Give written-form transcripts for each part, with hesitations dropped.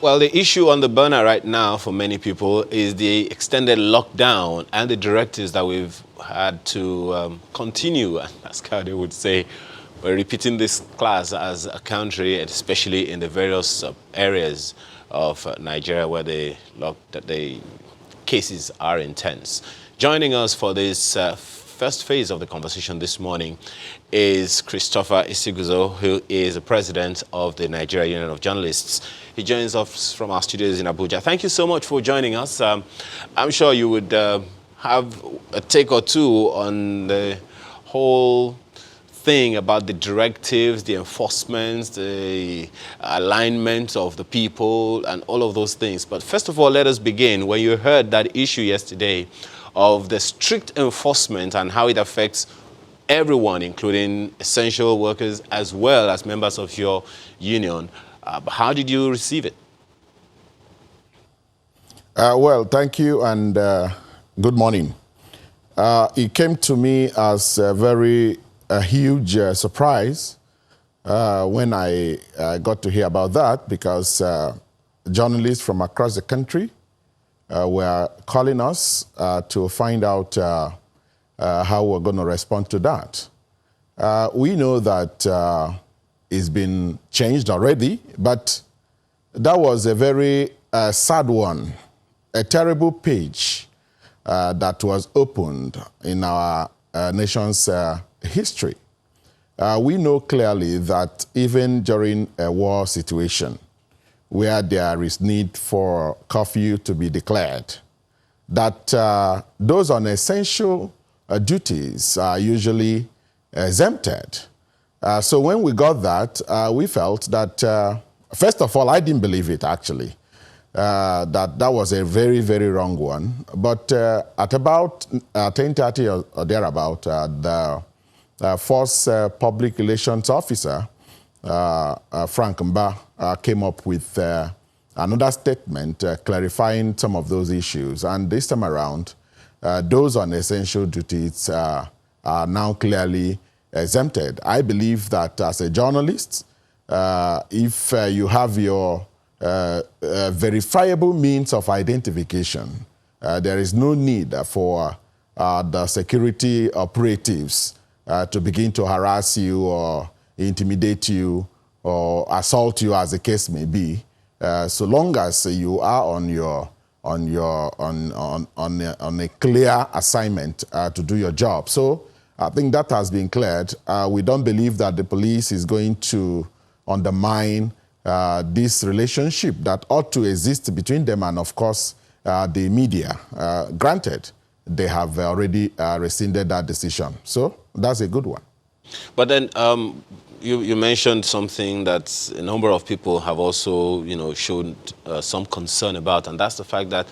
Well, the issue on the burner right now for many people is the extended lockdown and the directives that we've had to continue. And as Kano would say, we're repeating this class as a country, especially in the various areas of Nigeria where the cases are intense. Joining us for this first phase of the conversation this morning is Christopher Isiguzo, who is the president of the Nigeria Union of Journalists. He joins us from our studios in Abuja. Thank you so much for joining us. I'm sure you would have a take or two on the whole thing about the directives, the enforcement, the alignment of the people, and all of those things. But first of all, let us begin. When you heard that issue yesterday of the strict enforcement and how it affects everyone, including essential workers as well as members of your union, how did you receive it? Well, thank you and good morning. It came to me as a huge surprise when I got to hear about that, because journalists from across the country were calling us to find out how we're going to respond to that. We know that it's been changed already, but that was a very sad one, a terrible page that was opened in our nation's history. We know clearly that even during a war situation, where there is need for curfew to be declared, that those on essential duties are usually exempted. So when we got that, we felt that, first of all, I didn't believe it, actually, that was a very, very wrong one. But at about 10:30 or thereabout, the Force Public Relations Officer, Frank Mba, came up with another statement clarifying some of those issues. And this time around, those on essential duties are now clearly exempted. I believe that as a journalist, if you have your verifiable means of identification, there is no need for the security operatives to begin to harass you or intimidate you or assault you, as the case may be, so long as you are on a clear assignment to do your job. So I think that has been cleared. We don't believe that the police is going to undermine this relationship that ought to exist between them and, of course, the media. Granted, they have already rescinded that decision. So that's a good one. But then you mentioned something that a number of people have also, shown some concern about, and that's the fact that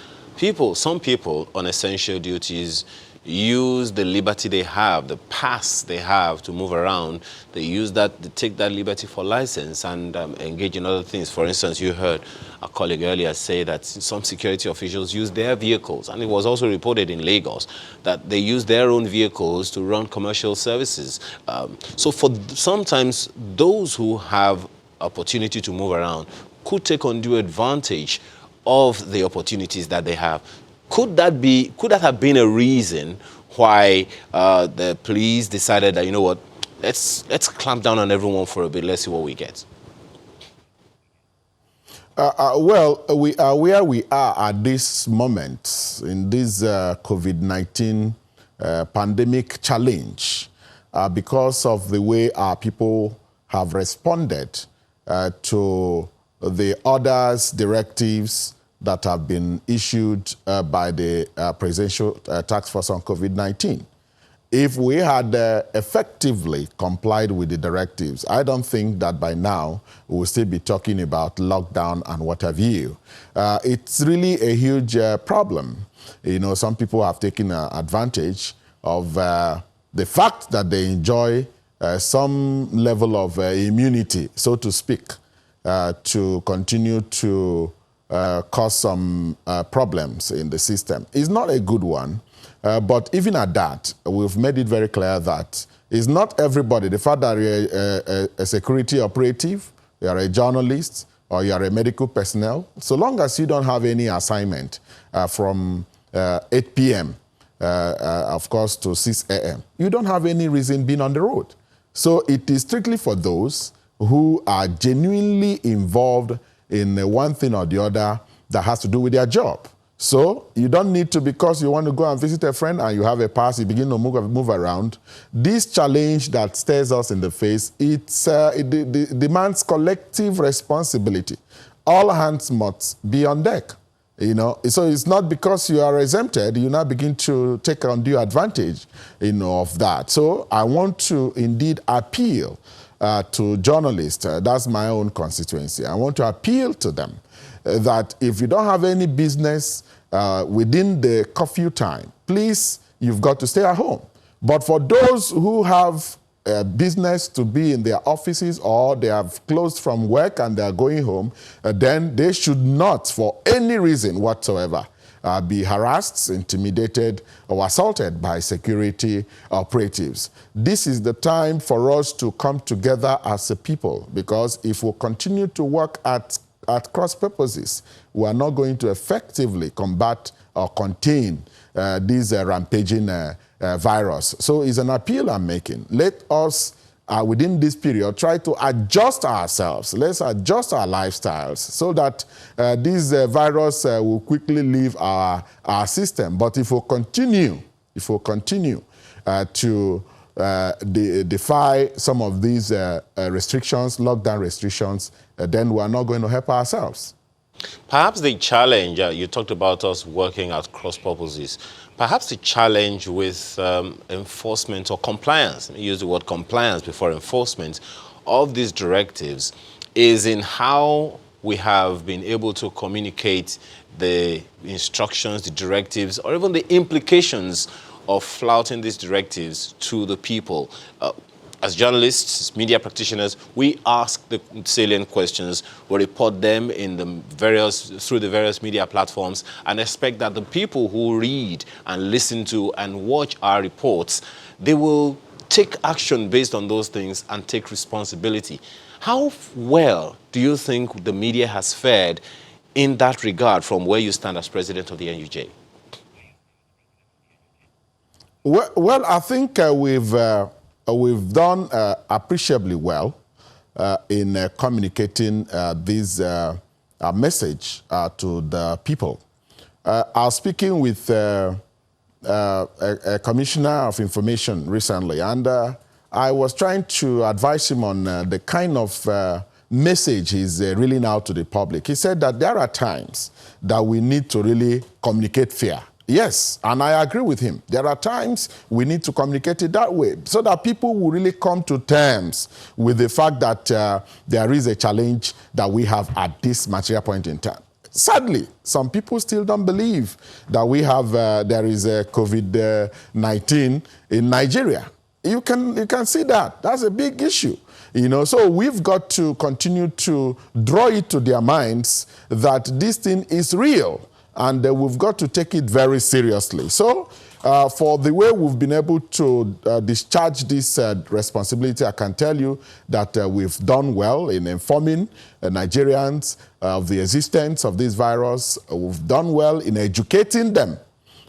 some people on essential duties use the liberty they have, the pass they have to move around. They use that, they take that liberty for license and engage in other things. For instance, you heard a colleague earlier say that some security officials use their vehicles, and it was also reported in Lagos that they use their own vehicles to run commercial services. So for sometimes those who have opportunity to move around could take undue advantage of the opportunities that they have. Could that have been a reason why the police decided that, let's clamp down on everyone for a bit, let's see what we get? Well, we are where we are at this moment in this COVID-19 pandemic challenge because of the way our people have responded to the orders, directives that have been issued by the Presidential Task Force on COVID-19. If we had effectively complied with the directives, I don't think that by now we will still be talking about lockdown and what have you. It's really a huge problem. Some people have taken advantage of the fact that they enjoy some level of immunity, so to speak, to continue to cause some problems in the system. It's not a good one, but even at that, we've made it very clear that it's not everybody. The fact that you're a security operative, you're a journalist, or you are a medical personnel, so long as you don't have any assignment from 8 p.m., of course, to 6 a.m., you don't have any reason being on the road. So it is strictly for those who are genuinely involved in one thing or the other that has to do with their job. So you don't need to, because you want to go and visit a friend and you have a pass, you begin to move around. This challenge that stares us in the face, it demands collective responsibility. All hands must be on deck. You know, so it's not because you are exempted, you now begin to take undue advantage, you know, of that. So I want to indeed appeal to journalists. That's my own constituency. I want to appeal to them that if you don't have any business within the curfew time, please, you've got to stay at home. But for those who have business to be in their offices, or they have closed from work and they are going home, then they should not, for any reason whatsoever, be harassed, intimidated, or assaulted by security operatives. This is the time for us to come together as a people, because if we continue to work at cross purposes, we are not going to effectively combat or contain this rampaging virus. So it's an appeal I'm making. Let us, within this period, try to adjust ourselves. Let's adjust our lifestyles so that this virus will quickly leave our system. But if we continue to defy some of these restrictions, lockdown restrictions, then we are not going to help ourselves. Perhaps the challenge, you talked about us working at cross purposes, perhaps the challenge with enforcement or compliance, use the word compliance before enforcement, of these directives is in how we have been able to communicate the instructions, the directives, or even the implications of flouting these directives to the people. As journalists, media practitioners, we ask the salient questions, we report them in through the various media platforms, and expect that the people who read and listen to and watch our reports, they will take action based on those things and take responsibility. How well do you think the media has fared in that regard from where you stand as president of the NUJ? Well, I think we've done appreciably well in communicating this message to the people. I was speaking with a commissioner of information recently, and I was trying to advise him on the kind of message he's reeling out to the public. He said that there are times that we need to really communicate fair. Yes, and I agree with him. There are times we need to communicate it that way so that people will really come to terms with the fact that there is a challenge that we have at this material point in time. Sadly, some people still don't believe that we have there is a COVID-19 in Nigeria. You can see that. That's a big issue. You know, so we've got to continue to draw it to their minds that this thing is real. And we've got to take it very seriously. So for the way we've been able to discharge this responsibility, I can tell you that we've done well in informing Nigerians of the existence of this virus. We've done well in educating them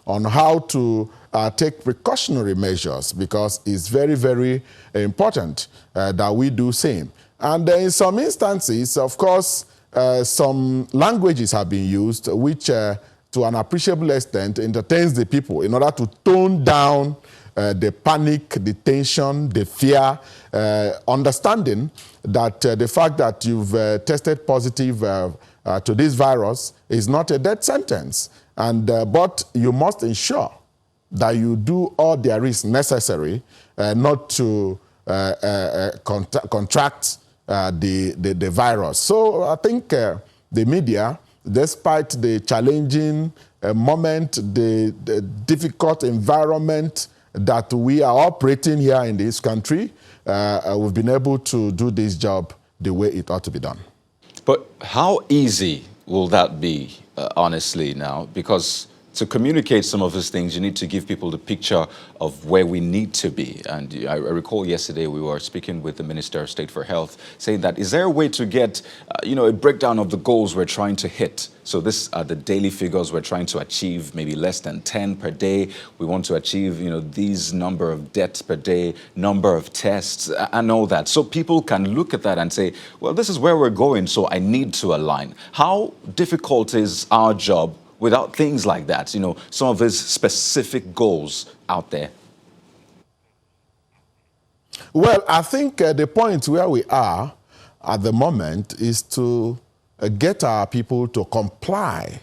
on how to take precautionary measures, because it's very, very important that we do same. And in some instances, of course, some languages have been used which, to an appreciable extent, entertains the people in order to tone down the panic, the tension, the fear, understanding that the fact that you've tested positive to this virus is not a death sentence. And, but you must ensure that you do all there is necessary not to contract the virus. So I think the media, despite the challenging moment, the difficult environment that we are operating here in this country, we've been able to do this job the way it ought to be done. But how easy will that be, honestly, now? Because To communicate some of these things, you need to give people the picture of where we need to be. And I recall yesterday we were speaking with the Minister of State for Health, saying that is there a way to get, a breakdown of the goals we're trying to hit? So these are the daily figures we're trying to achieve, maybe less than 10 per day. We want to achieve, these number of deaths per day, number of tests, and all that. So people can look at that and say, well, this is where we're going, so I need to align. How difficult is our job without things like that, some of his specific goals out there? Well, I think the point where we are at the moment is to get our people to comply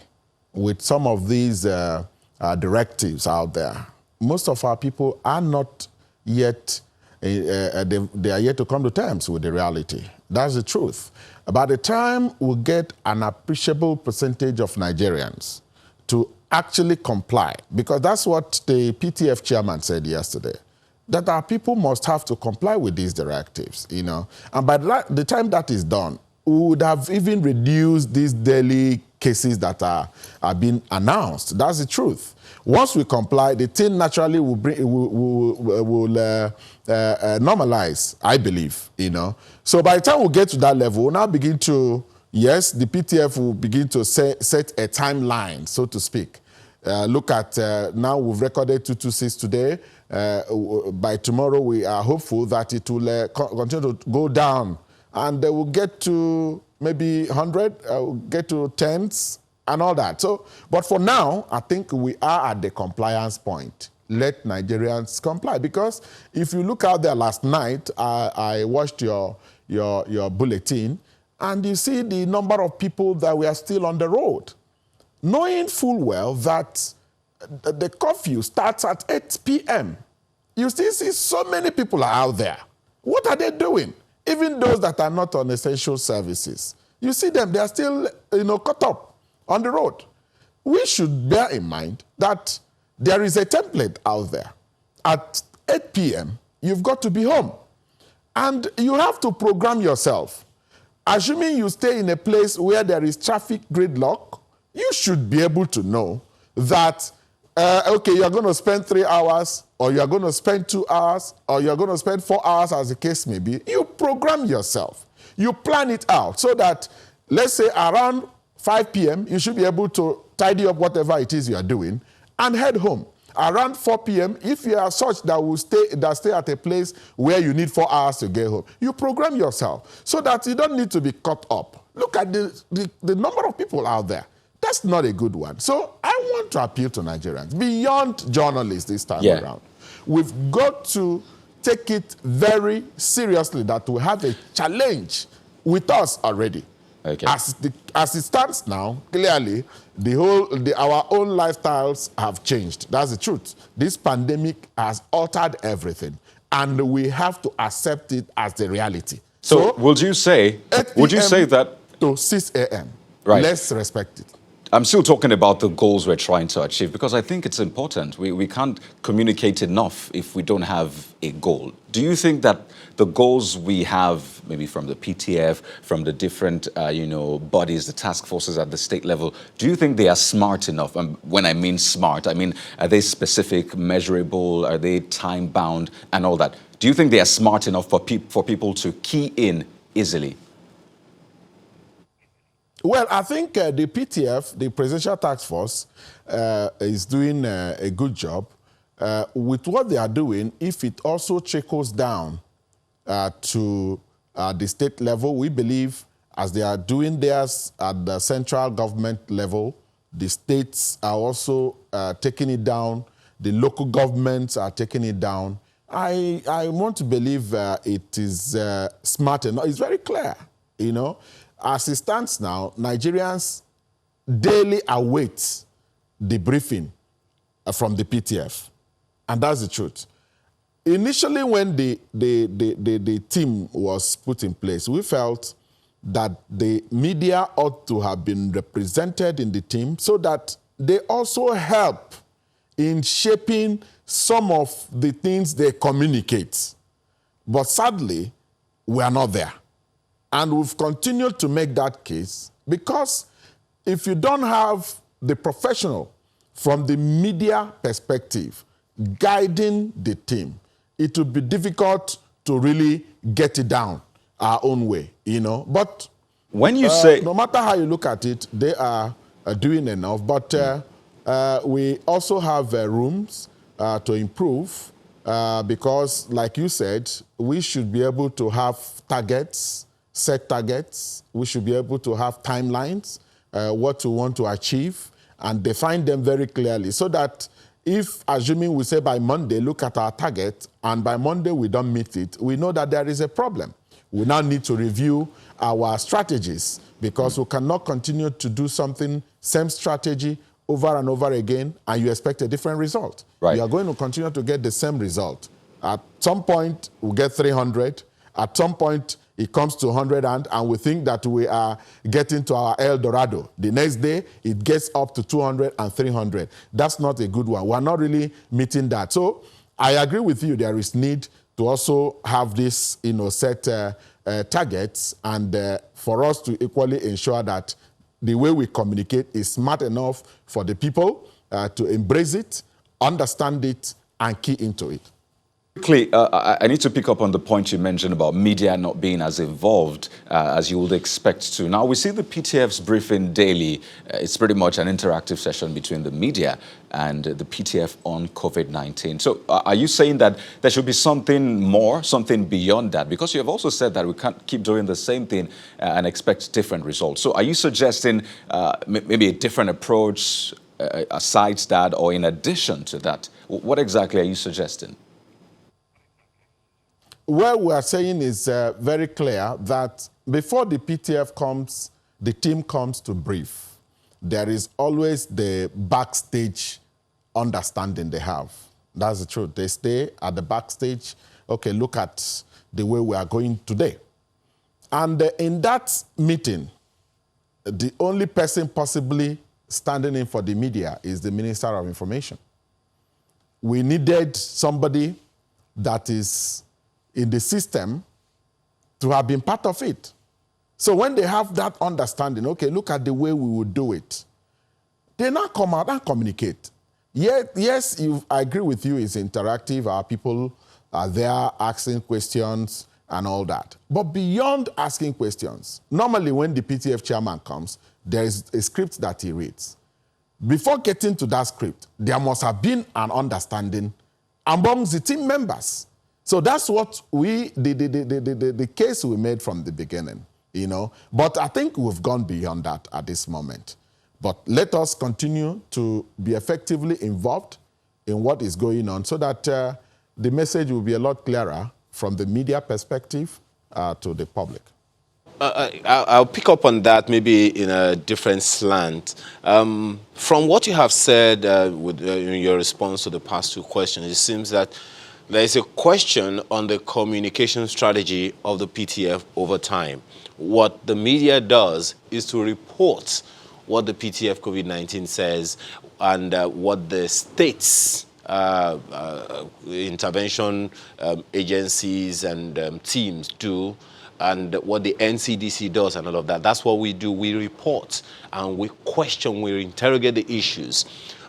with some of these directives out there. Most of our people are not yet, they are yet to come to terms with the reality. That's the truth. By the time we get an appreciable percentage of Nigerians to actually comply, because that's what the PTF chairman said yesterday, that our people must have to comply with these directives, And by the time that is done, we would have even reduced these daily cases that are being announced. That's the truth. Once we comply, the thing naturally will normalize, I believe, So by the time we get to that level, we'll now begin to, yes, the PTF will begin to set a timeline, so to speak. Look at, now we've recorded 226 today. By tomorrow, we are hopeful that it will continue to go down. And we'll get to maybe 100, we'll get to tens and all that. So, but for now, I think we are at the compliance point. Let Nigerians comply. Because if you look out there last night, I watched your bulletin, and you see the number of people that were still on the road, knowing full well that the curfew starts at 8 p.m. You still see so many people are out there. What are they doing? Even those that are not on essential services. You see them, they are still, caught up on the road. We should bear in mind that there is a template out there. At 8 p.m., you've got to be home. And you have to program yourself. Assuming you stay in a place where there is traffic gridlock, you should be able to know that, okay, you're going to spend 3 hours, or you're going to spend 2 hours, or you're going to spend 4 hours, as the case may be. You program yourself. You plan it out so that, let's say, around 5 p.m., you should be able to tidy up whatever it is you are doing and head home. Around 4 p.m., if you are such that stay at a place where you need 4 hours to get home, you program yourself so that you don't need to be caught up. Look at the number of people out there. That's not a good one. So I want to appeal to Nigerians, beyond journalists this time around. We've got to take it very seriously that we have a challenge with us already. Okay. As it stands now, clearly, our own lifestyles have changed. That's the truth. This pandemic has altered everything, and we have to accept it as the reality. So would you say that to 6 a.m. Right. Let's respect it. I'm still talking about the goals we're trying to achieve, because I think it's important. We can't communicate enough if we don't have a goal. Do you think that the goals we have, maybe from the PTF, from the different bodies, the task forces at the state level, do you think they are smart enough? When I mean smart, I mean, are they specific, measurable, are they time-bound, and all that? Do you think they are smart enough for people to key in easily? Well, I think the PTF, the Presidential Task Force, is doing a good job. With what they are doing, if it also trickles down to the state level, we believe, as they are doing theirs at the central government level, the states are also taking it down, the local governments are taking it down. I want to believe it is smart enough. It's very clear, As it stands now, Nigerians daily await the briefing from the PTF. And that's the truth. Initially, when the team was put in place, we felt that the media ought to have been represented in the team so that they also help in shaping some of the things they communicate. But sadly, we are not there. And we've continued to make that case because if you don't have the professional from the media perspective, guiding the team, it would be difficult to really get it down our own way, you know. But when you say, no matter how you look at it, they are doing enough. But we also have rooms to improve because, like you said, we should be able to have targets, set targets. We should be able to have timelines, what we want to achieve, and define them very clearly so that if, assuming we say by Monday, look at our target, and by Monday we don't meet it, we know that there is a problem. We now need to review our strategies because we cannot continue to do something, same strategy, over and over again, and you expect a different result. Right. You are going to continue to get the same result. At some point, we'll get 300. At some point, it comes to 100, and we think that we are getting to our El Dorado. The next day, it gets up to 200 and 300. That's not a good one. We're not really meeting that. So I agree with you. There is need to also have this, set targets, and for us to equally ensure that the way we communicate is smart enough for the people to embrace it, understand it, and key into it. Quickly, I need to pick up on the point you mentioned about media not being as involved as you would expect to. Now, we see the PTF's briefing daily. It's pretty much an interactive session between the media and the PTF on COVID-19. So are you saying that there should be something more, something beyond that? Because you have also said that we can't keep doing the same thing and expect different results. So are you suggesting maybe a different approach aside that or in addition to that? What exactly are you suggesting? What we are saying is very clear that before the PTF comes, the team comes to brief. There is always the backstage understanding they have. That's the truth. They stay at the backstage. Okay, look at the way we are going today. And in that meeting, the only person possibly standing in for the media is the Minister of Information. We needed somebody that is in the system to have been part of it. So when they have that understanding, okay, look at the way we would do it, they now come out and communicate. Yes, I agree with you, it's interactive. Our people are there asking questions and all that. But beyond asking questions, normally when the PTF chairman comes, there is a script that he reads. Before getting to that script, there must have been an understanding amongst the team members. So that's what the case we made from the beginning, But I think we've gone beyond that at this moment. But let us continue to be effectively involved in what is going on so that the message will be a lot clearer from the media perspective to the public. I'll pick up on that maybe in a different slant. From what you have said in your response to the past two questions, it seems that there is a question on the communication strategy of the PTF over time. What the media does is to report what the PTF COVID-19 says and what the states, intervention agencies and teams do, and what the NCDC does and all of that. That's what we do. We report and we question, we interrogate the issues.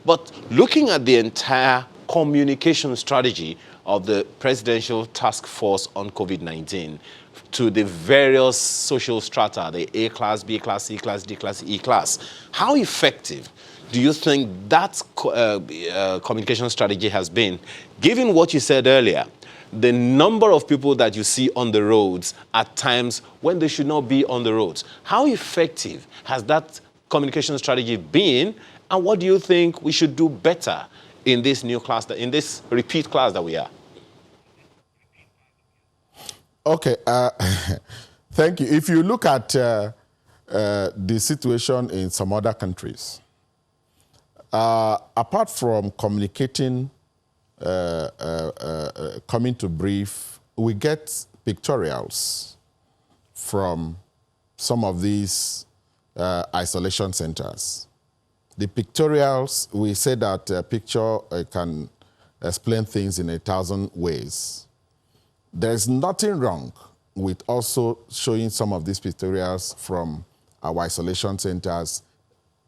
But looking at the entire communication strategy of the Presidential Task Force on COVID-19 to the various social strata, the A class, B class, C class, D class, E class, how effective do you think that communication strategy has been, given what you said earlier, the number of people that you see on the roads at times when they should not be on the roads? How effective has that communication strategy been, and what do you think we should do better in this new class, in this repeat class that we are? Okay, thank you. If you look at the situation in some other countries, apart from communicating, coming to brief, we get pictorials from some of these isolation centers. The pictorials, we say that a picture can explain things in 1,000 ways. There's nothing wrong with also showing some of these pictorials from our isolation centers.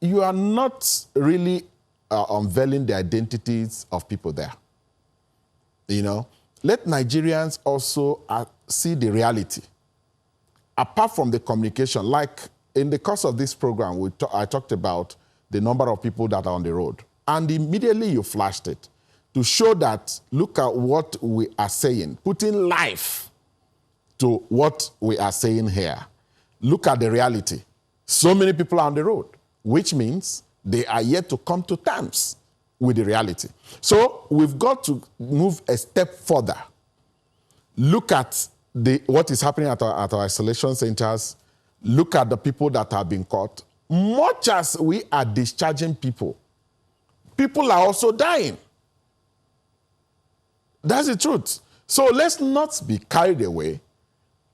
You are not really unveiling the identities of people there. You know, let Nigerians also see the reality. Apart from the communication, like in the course of this program, I talked about the number of people that are on the road. And immediately you flashed it to show that, look at what we are saying, putting life to what we are saying here. Look at the reality. So many people are on the road, which means they are yet to come to terms with the reality. So we've got to move a step further. Look at what is happening at our isolation centers. Look at the people that have been caught. Much as we are discharging people, people are also dying. That's the truth. So let's not be carried away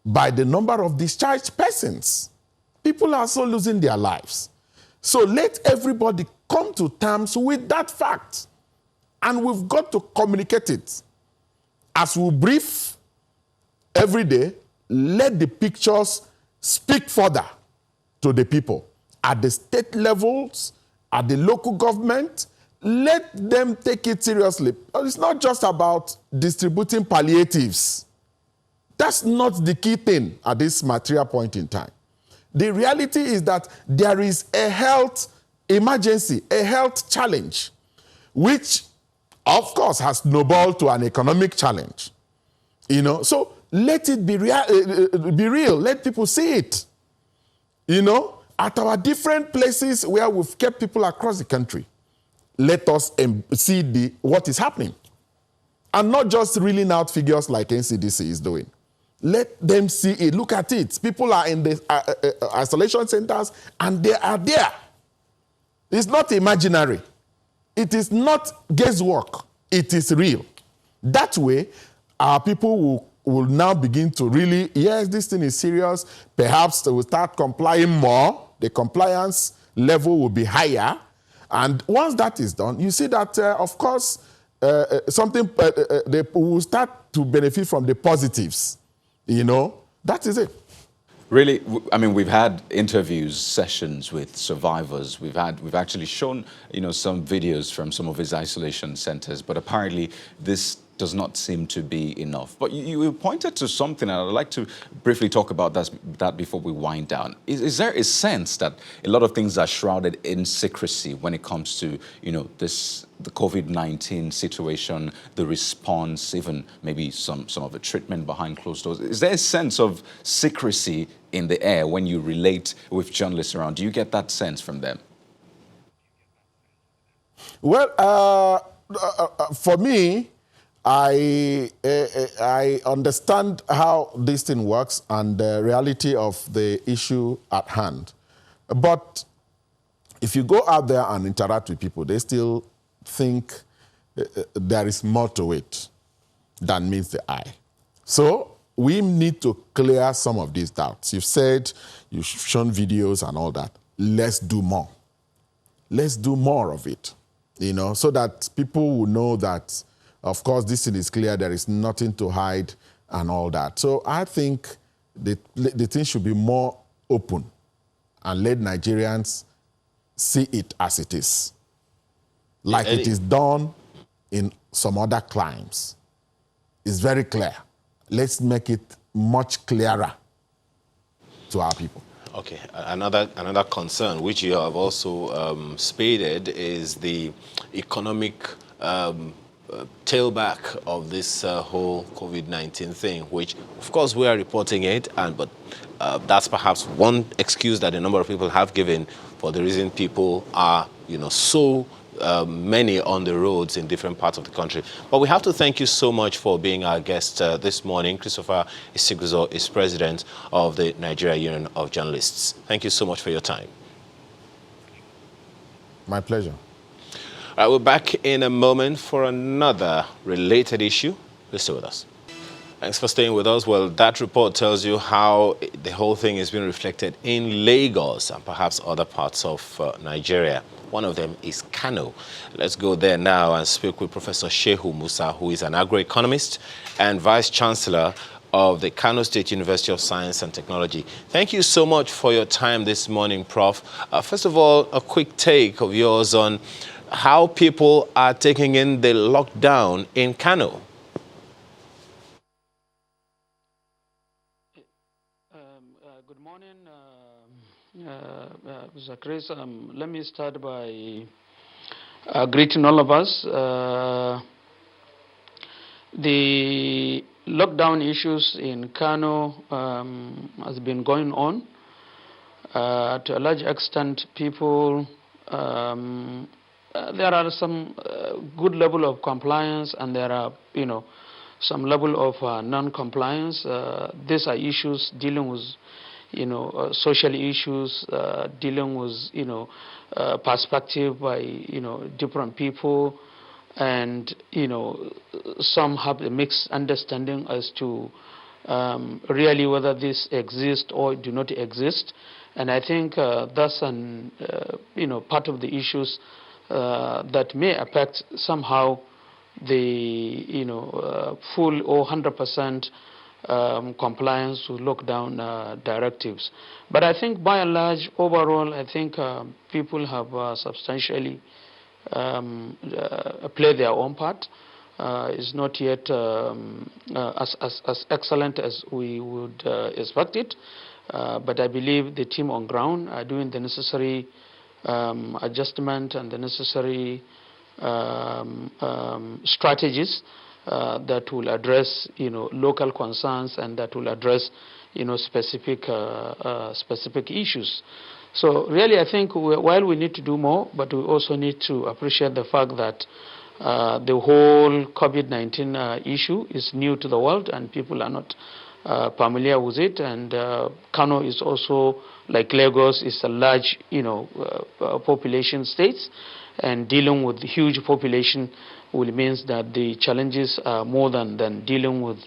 by the number of discharged persons. People are also losing their lives. So let everybody come to terms with that fact. And we've got to communicate it. As we brief every day, let the pictures speak further to the people. At the state levels, at the local government, let them take it seriously. It's not just about distributing palliatives. That's not the key thing at this material point in time. The reality is that there is a health emergency, a health challenge, which, of course, has snowballed to an economic challenge. You know, so let it be real. Let people see it. You know, at our different places where we've kept people across the country, let us see what is happening. And not just reeling out figures like NCDC is doing. Let them see it. Look at it. People are in the isolation centers and they are there. It's not imaginary. It is not guesswork. It is real. That way, our people will now begin to really, yes, this thing is serious. Perhaps they will start complying more. The compliance level will be higher. And once that is done, you see that, of course, they will start to benefit from the positives. You know, that is it. Really, I mean, we've had interviews, sessions with survivors. We've actually shown, you know, some videos from some of his isolation centers, but apparently this does not seem to be enough. But you pointed to something, and I'd like to briefly talk about that before we wind down. Is there a sense that a lot of things are shrouded in secrecy when it comes to, you know, the COVID-19 situation, the response, even maybe some of the treatment behind closed doors? Is there a sense of secrecy in the air when you relate with journalists around? Do you get that sense from them? Well, for me, I understand how this thing works and the reality of the issue at hand. But if you go out there and interact with people, they still think there is more to it than meets the eye. So we need to clear some of these doubts. You've said, you've shown videos and all that. Let's do more. Let's do more of it, you know, so that people will know that, of course, this thing is clear, there is nothing to hide and all that. So I think the thing should be more open and let Nigerians see it as it is. Like it is done in some other climes. It's very clear. Let's make it much clearer to our people. Okay, another concern which you have also stated is the economic tailback of this whole COVID-19 thing, which of course we are reporting it, but that's perhaps one excuse that a number of people have given for the reason people are, you know, so many on the roads in different parts of the country. But we have to thank you so much for being our guest this morning. Christopher Isiguzo is president of the Nigeria Union of Journalists. Thank you so much for your time. My pleasure. All right, we're back in a moment for another related issue. Please stay with us. Thanks for staying with us. Well, that report tells you how the whole thing is being reflected in Lagos and perhaps other parts of Nigeria. One of them is Kano. Let's go there now and speak with Professor Shehu Musa, who is an agroeconomist and Vice Chancellor of the Kano State University of Science and Technology. Thank you so much for your time this morning, Prof. First of all, a quick take of yours on how people are taking in the lockdown in Kano. Good morning, Mr. Chris. Let me start by greeting all of us. The lockdown issues in Kano has been going on. To a large extent, people, there are some good level of compliance, and there are, some level of non-compliance. These are issues dealing with, social issues, dealing with, perspective by, different people, and, some have a mixed understanding as to really whether this exists or do not exist. And I think that's an, part of the issues that may affect somehow the, full or 100% compliance with lockdown directives. But I think by and large, overall, I think people have substantially played their own part. It's not yet as excellent as we would expect it. But I believe the team on ground are doing the necessary adjustment and the necessary strategies that will address, local concerns, and that will address, specific issues. So really, I think while we need to do more, but we also need to appreciate the fact that the whole COVID-19 issue is new to the world, and people are not familiar with it. And Kano is also, like Lagos, is a large, population states, and dealing with huge population will means that the challenges are more than dealing with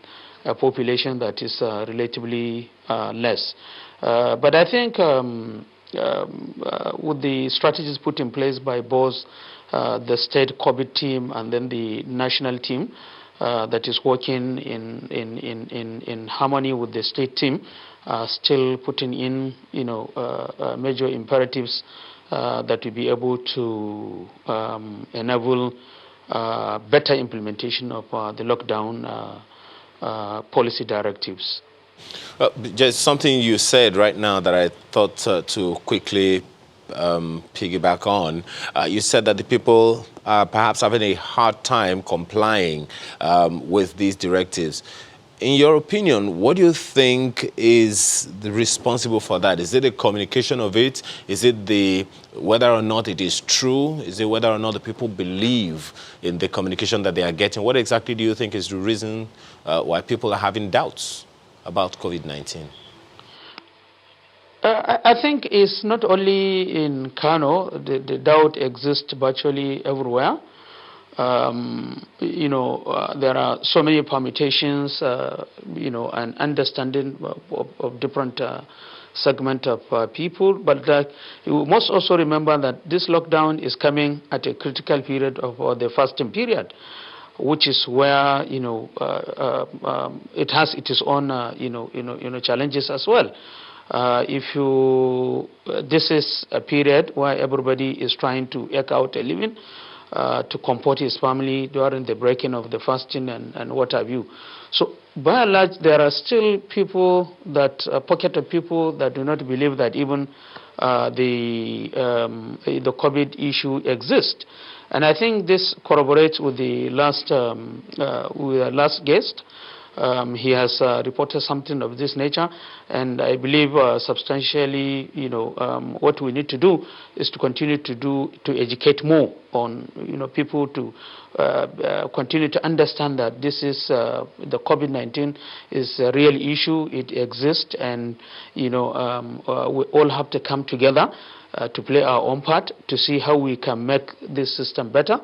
a population that is relatively less. But I think with the strategies put in place by both the state COVID team and then the national team that is working in harmony with the state team, still putting in major imperatives that will be able to enable better implementation of the lockdown policy directives. Just something you said right now that I thought to quickly piggyback on. You said that the people are perhaps having a hard time complying with these directives. In your opinion, what do you think is responsible for that? Is it the communication of it? Is it the whether or not it is true? Is it whether or not the people believe in the communication that they are getting? What exactly do you think is the reason why people are having doubts about COVID-19? I think it's not only in Kano. The doubt exists virtually everywhere. There are so many permutations, and understanding of different segment of people. But you must also remember that this lockdown is coming at a critical period of the fasting period, which is where it has its own challenges as well. This is a period where everybody is trying to eke out a living, to comport his family during the breaking of the fasting and what have you. So by and large, there are still people a pocket of people that do not believe that even the COVID issue exists. And I think this corroborates with the last guest. He has reported something of this nature, and I believe substantially, what we need to do is to continue to educate more on, people to continue to understand that this is the COVID-19 is a real issue. It exists, and we all have to come together to play our own part to see how we can make this system better.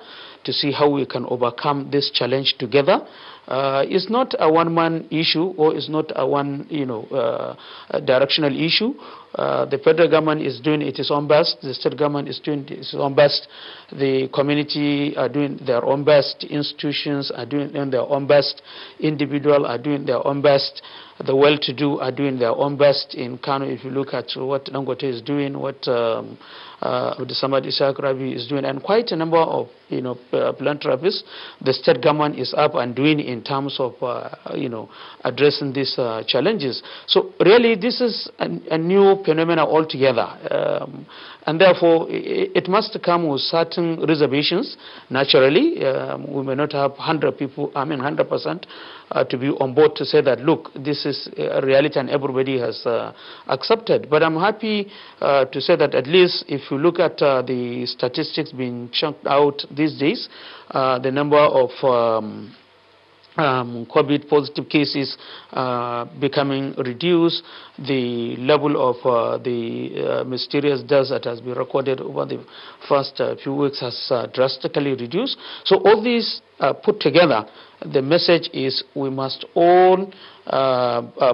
to see how we can overcome this challenge together. It's not a one-man issue, or it's not a one, a directional issue. The federal government is doing its own best. The state government is doing its own best. The community are doing their own best. Institutions are doing their own best. Individuals are doing their own best. The well-to-do are doing their own best. In Kano, if you look at what Dangote is doing, what the Samad Ishaq Rabi is doing, and quite a number of philanthropists, the state government is up and doing in terms of addressing these challenges. So really, this is a new phenomena altogether, and therefore it must come with certain reservations. Naturally, we may not have 100% to be on board to say that, look, this is a reality and everybody has accepted. But I'm happy to say that at least if you look at the statistics being chunked out these days, the number of COVID positive cases becoming reduced, the level of the mysterious deaths that has been recorded over the first few weeks has drastically reduced. So all these put together, the message is we must all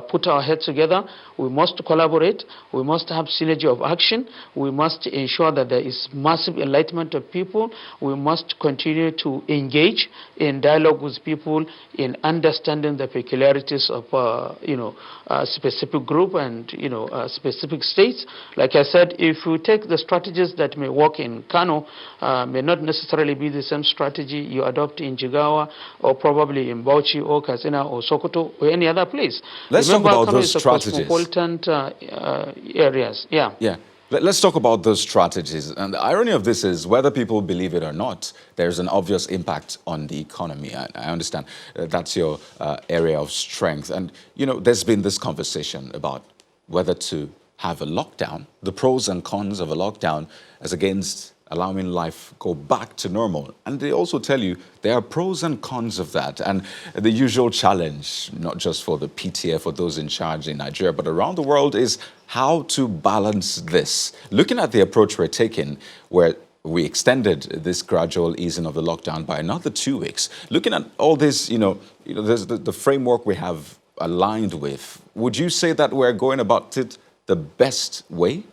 put our heads together. We must collaborate. We must have synergy of action. We must ensure that there is massive enlightenment of people. We must continue to engage in dialogue with people in understanding the peculiarities of a specific group and specific states. Like I said, if you take the strategies that may work in Kano, may not necessarily be the same strategy you adopt in Jigawa or probably in Bauchi or Katsina or Sokoto or any other place. Let's Remember, talk about Kano those is strategies. cosmopolitan areas. Yeah. Yeah. Let's talk about those strategies. And the irony of this is, whether people believe it or not, there's an obvious impact on the economy. I understand that's your area of strength. And, there's been this conversation about whether to have a lockdown, the pros and cons of a lockdown as against allowing life go back to normal. And they also tell you there are pros and cons of that. And the usual challenge, not just for the PTF or those in charge in Nigeria, but around the world, is how to balance this. Looking at the approach we're taking, where we extended this gradual easing of the lockdown by another 2 weeks, looking at all this, there's the framework we have aligned with, would you say that we're going about it the best way?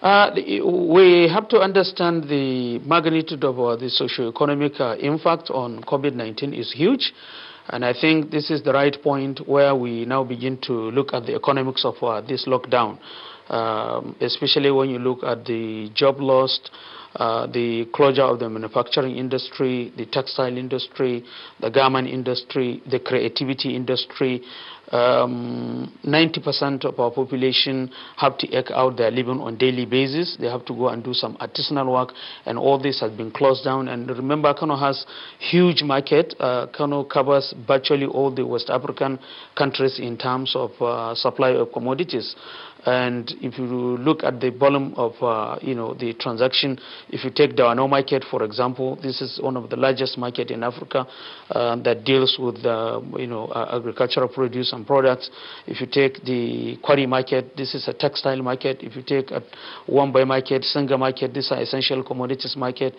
We have to understand the magnitude of the socio-economic impact on COVID-19 is huge. And I think this is the right point where we now begin to look at the economics of this lockdown, especially when you look at the job lost, the closure of the manufacturing industry, the textile industry, the garment industry, the creativity industry. 90% of our population have to eke out their living on a daily basis. They have to go and do some artisanal work, and all this has been closed down. And remember, Kano has huge market. Kano covers virtually all the West African countries in terms of supply of commodities. And if you look at the volume of the transaction, if you take the Kano market, for example, this is one of the largest market in Africa that deals with agricultural produce and products. If you take the Kwari market, this is a textile market. If you take a Wambai market, Senga market, these are essential commodities market.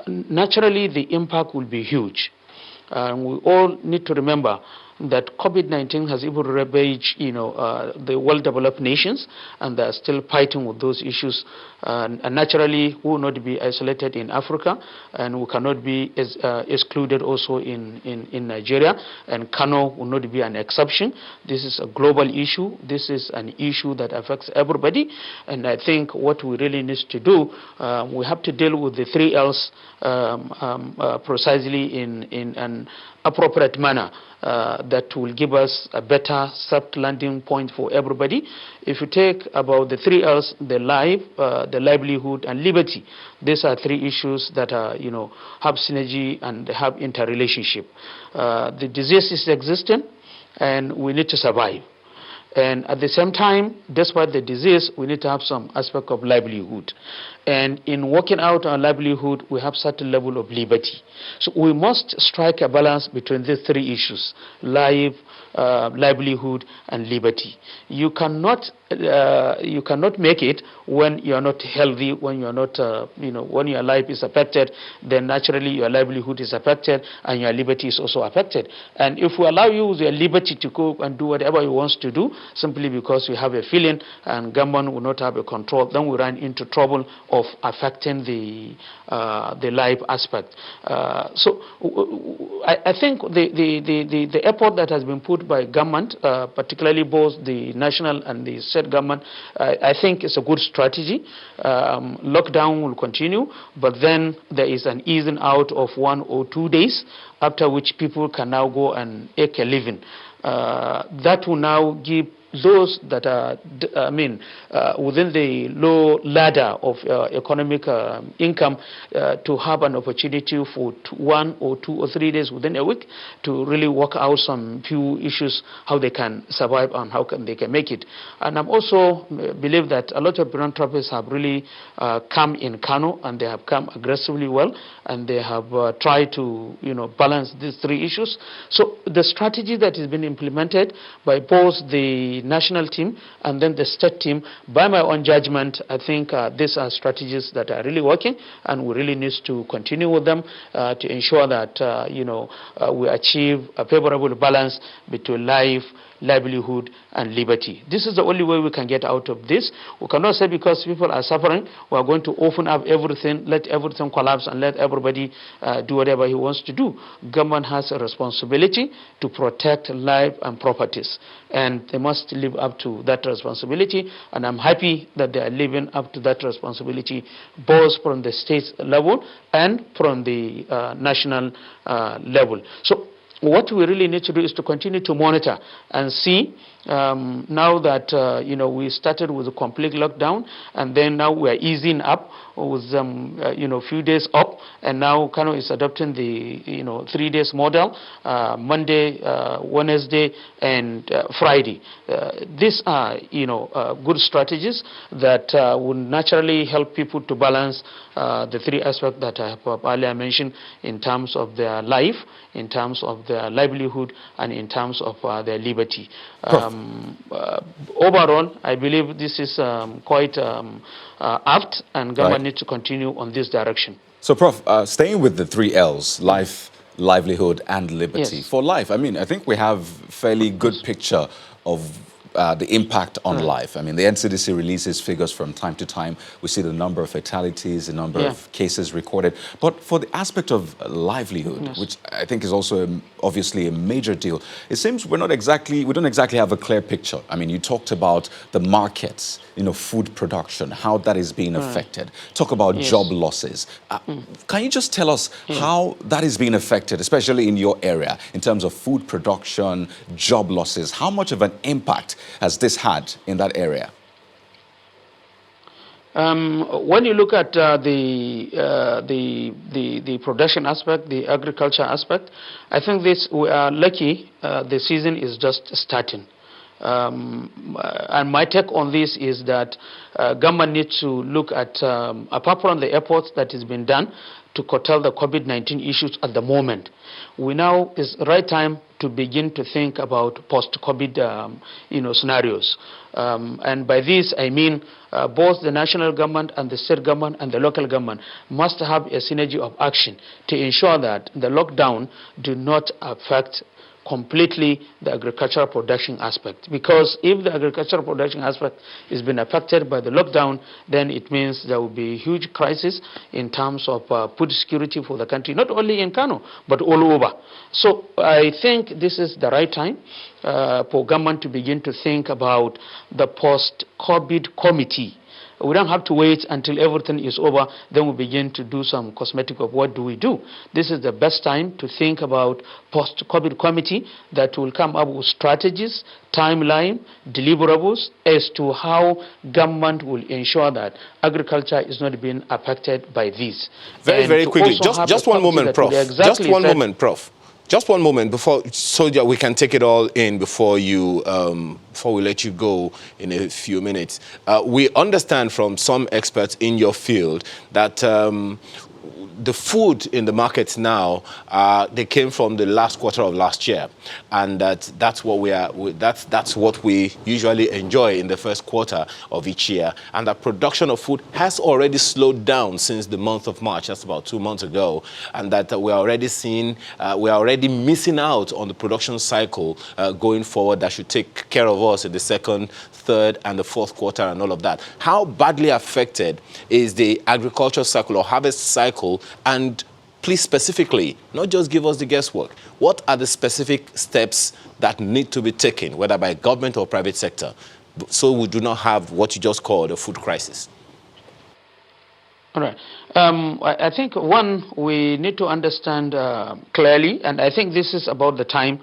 Naturally, the impact will be huge. We all need to remember that COVID-19 has even ravaged, the well-developed nations, and they are still fighting with those issues. And naturally, we will not be isolated in Africa, and we cannot be excluded also in Nigeria. And Kano will not be an exception. This is a global issue. This is an issue that affects everybody. And I think what we really need to do, we have to deal with the 3 L's precisely in an appropriate manner. That will give us a better soft landing point for everybody. If you take about the 3 L's, the life, the livelihood, and liberty, these are 3 issues that are, have synergy and have interrelationship. The disease is existing, and we need to survive. And at the same time, despite the disease, we need to have some aspect of livelihood. And in working out our livelihood, we have certain level of liberty. So we must strike a balance between these 3 issues: life, livelihood, and liberty. You cannot you cannot make it when you are not healthy, when you are not, when your life is affected, then naturally your livelihood is affected and your liberty is also affected. And if we allow you your liberty to go and do whatever you want to do, simply because we have a feeling and government will not have a control, then we run into trouble of affecting the life aspect. So I think the effort that has been put by government, particularly both the national and the state government, I think it's a good strategy. Lockdown will continue, but then there is an easing out of 1 or 2 days, after which people can now go and make a living. That will now give those that are, within the low ladder of economic income to have an opportunity for 1 or 2 or 3 days within a week to really work out some few issues, how they can survive and how they can make it. And I'm also believe that a lot of philanthropists have really come in Kano, and they have come aggressively well, and they have tried to balance these 3 issues. So the strategy that has been implemented by both the national team and then the state team, by my own judgment, I think these are strategies that are really working, and we really need to continue with them to ensure that we achieve a favorable balance between life, livelihood, and liberty. This is the only way we can get out of this. We cannot say because people are suffering, we are going to open up everything, let everything collapse, and let everybody do whatever he wants to do. Government has a responsibility to protect life and properties, and they must live up to that responsibility, and I'm happy that they are living up to that responsibility, both from the state level and from the national level. So what we really need to do is to continue to monitor and see now that we started with a complete lockdown, and then now we are easing up with few days up, and now Kano is adopting the 3 days model, Monday, Wednesday, and Friday. These are good strategies that will naturally help people to balance the 3 aspects that I have earlier mentioned in terms of their life, in terms of their livelihood, and in terms of their liberty. Overall, I believe this is quite apt, and government needs to continue on this direction. So, Prof, staying with the 3 L's, life, livelihood, and liberty. Yes. For life, I think we have fairly good picture of the impact on life. The NCDC releases figures from time to time. We see the number of fatalities, the number of cases recorded. But for the aspect of livelihood, which I think is also obviously a major deal, it seems we don't exactly have a clear picture. You talked about the markets, food production, how that is being affected. Talk about job losses. Can you just tell us how that is being affected, especially in your area, in terms of food production, job losses? How much of an impact has this had in that area? When you look at the production aspect, the agriculture aspect, I think we are lucky. The season is just starting. And my take on this is that government needs to look at, apart from the efforts that has been done to curtail the COVID-19 issues at the moment, now is the right time to begin to think about post-COVID scenarios. And by this, I mean both the national government and the state government and the local government must have a synergy of action to ensure that the lockdown do not affect completely the agricultural production aspect. Because if the agricultural production aspect is being affected by the lockdown, then it means there will be a huge crisis in terms of food security for the country, not only in Kano, but all over. So I think this is the right time for government to begin to think about the post-COVID committee. We don't have to wait until everything is over, then we begin to do some cosmetic of what do we do. This is the best time to think about post-COVID committee that will come up with strategies, timeline, deliverables as to how government will ensure that agriculture is not being affected by this. Very, very quickly, just one moment, Prof. Just one moment, Prof. Just one moment so that we can take it all in before we let you go in a few minutes. We understand from some experts in your field that the food in the markets now, they came from the last quarter of last year, and that's what that's what we usually enjoy in the first quarter of each year. And the production of food has already slowed down since the month of March. That's about 2 months ago, and that we are already seeing, we are already missing out on the production cycle going forward that should take care of us in the second, third, and the fourth quarter and all of that. How badly affected is the agriculture cycle or harvest cycle? And please specifically, not just give us the guesswork, what are the specific steps that need to be taken, whether by government or private sector, so we do not have what you just called a food crisis? All right. I think, one, we need to understand clearly, and I think this is about the time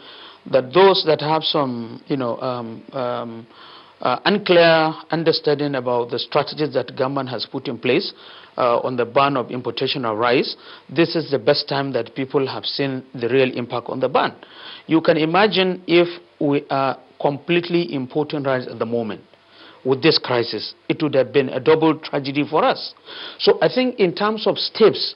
that those that have some, unclear understanding about the strategies that government has put in place on the ban of importation of rice, this is the best time that people have seen the real impact on the ban. You can imagine if we are completely importing rice at the moment with this crisis, it would have been a double tragedy for us. So I think in terms of steps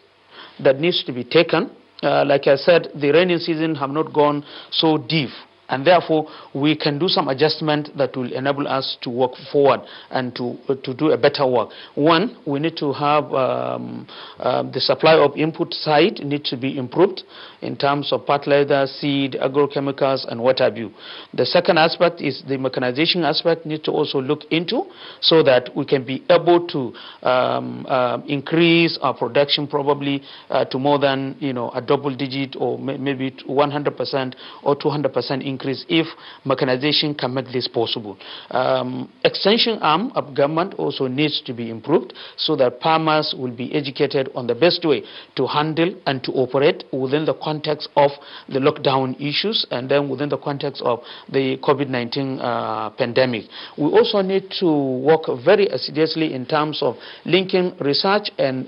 that needs to be taken, like I said, the rainy season have not gone so deep, and therefore we can do some adjustment that will enable us to work forward and to do a better work. One, we need to have the supply of input side needs to be improved in terms of fertilizer, seed, agrochemicals, and what have you. The second aspect is the mechanization aspect need to also look into, so that we can be able to increase our production probably to more than a double digit, or maybe 100% or 200% increase if mechanization can make this possible. Extension arm of government also needs to be improved, so that farmers will be educated on the best way to handle and to operate within the context of the lockdown issues, and then within the context of the COVID-19 pandemic. We also need to work very assiduously in terms of linking research and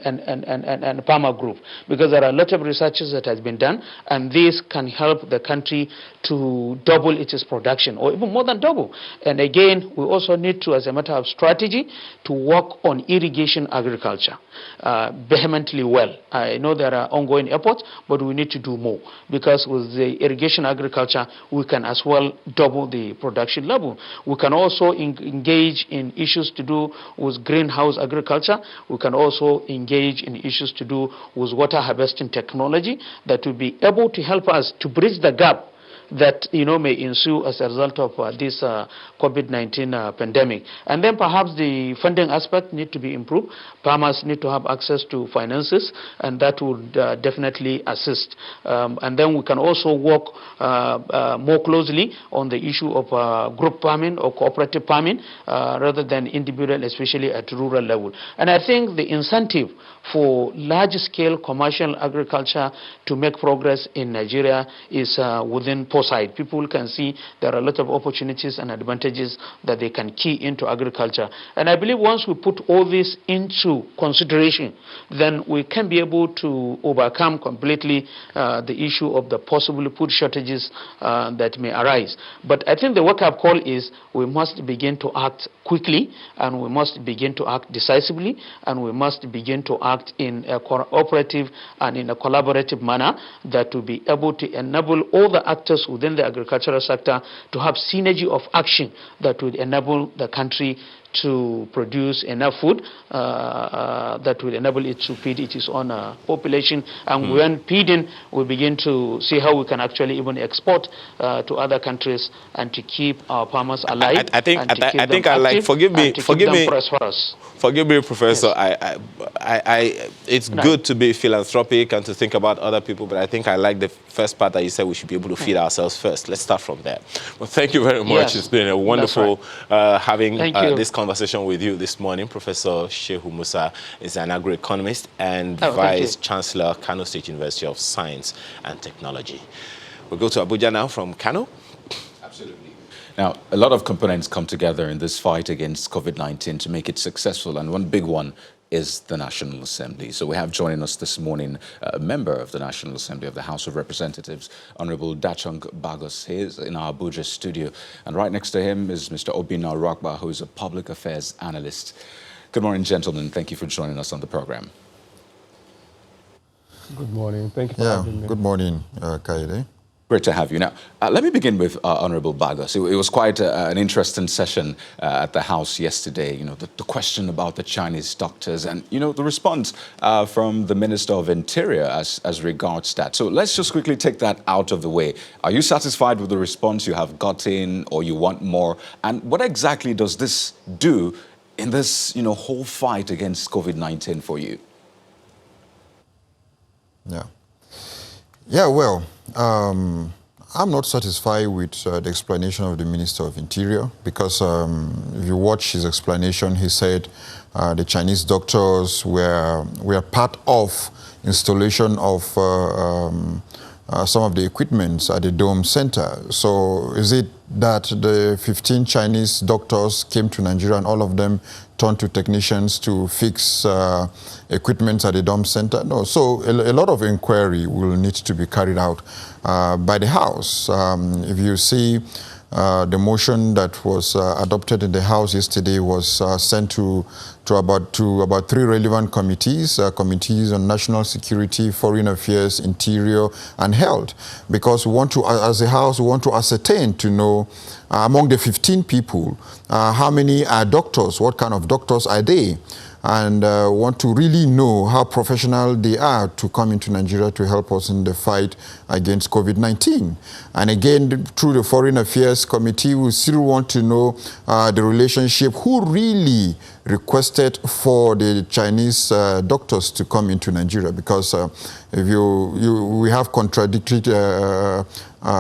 farmer group, because there are a lot of researches that has been done, and this can help the country to double its production, or even more than double. And again, we also need to, as a matter of strategy, to work on irrigation agriculture vehemently well. I know there are ongoing efforts, but we need to do more, because with the irrigation agriculture, we can as well double the production level. We can also engage in issues to do with greenhouse agriculture. We can also engage in issues to do with water harvesting technology that will be able to help us to bridge the gap that may ensue as a result of this COVID-19 pandemic. And then perhaps the funding aspect need to be improved. Farmers need to have access to finances, and that would definitely assist. And then we can also work more closely on the issue of group farming or cooperative farming rather than individual, especially at rural level. And I think the incentive for large-scale commercial agriculture to make progress in Nigeria is within foresight. People can see there are a lot of opportunities and advantages that they can key into agriculture. And I believe once we put all this into consideration, then we can be able to overcome completely the issue of the possible food shortages that may arise. But I think the wake-up call is we must begin to act quickly, and we must begin to act decisively, and we must begin to act in a cooperative and in a collaborative manner that will be able to enable all the actors within the agricultural sector to have synergy of action that would enable the country to produce enough food that will enable it to feed its own population. And when feeding, we begin to see how we can actually even export to other countries and to keep our farmers alive. Forgive me, Professor. Yes. It's good to be philanthropic and to think about other people, but I think I like the first part that you said we should be able to feed ourselves first. Let's start from there. Well, thank you very much. Yes. It's been a wonderful having this conversation with you this morning. Professor Shehu Musa is an agroeconomist and Vice Chancellor, Kano State University of Science and Technology. We'll go to Abuja now from Kano. Absolutely. Now, a lot of components come together in this fight against COVID-19 to make it successful, and one big one is the National Assembly. So we have joining us this morning a member of the National Assembly of the House of Representatives, Honorable Dachung Bagos. He is in our Abuja studio. And right next to him is Mr. Obinna Rakba, who is a public affairs analyst. Good morning, gentlemen. Thank you for joining us on the program. Good morning. Thank you for having me. Good morning, Kaide. Great to have you. Now, let me begin with Honorable Bagos. It was quite an interesting session at the House yesterday. You know, the question about the Chinese doctors and, you know, the response from the Minister of Interior as regards that. So let's just quickly take that out of the way. Are you satisfied with the response you have gotten, or you want more? And what exactly does this do in this, you know, whole fight against COVID-19 for you? Yeah, well, I'm not satisfied with the explanation of the Minister of Interior because if you watch his explanation, he said the Chinese doctors were part of installation of some of the equipment at the Dome Center. So is it that the 15 Chinese doctors came to Nigeria and all of them turned to technicians to fix equipment at the Dome Center? No. So a lot of inquiry will need to be carried out by the House. If you see the motion that was adopted in the House yesterday was sent to about 3 relevant committees, committees on national security, foreign affairs, interior, and health, because we want to, as a House, we want to ascertain to know among the 15 people how many are doctors, what kind of doctors are they, and want to really know how professional they are to come into Nigeria to help us in the fight against COVID-19. And again, through the Foreign Affairs Committee, we still want to know the relationship, who really requested for the Chinese doctors to come into Nigeria, because if we have contradictory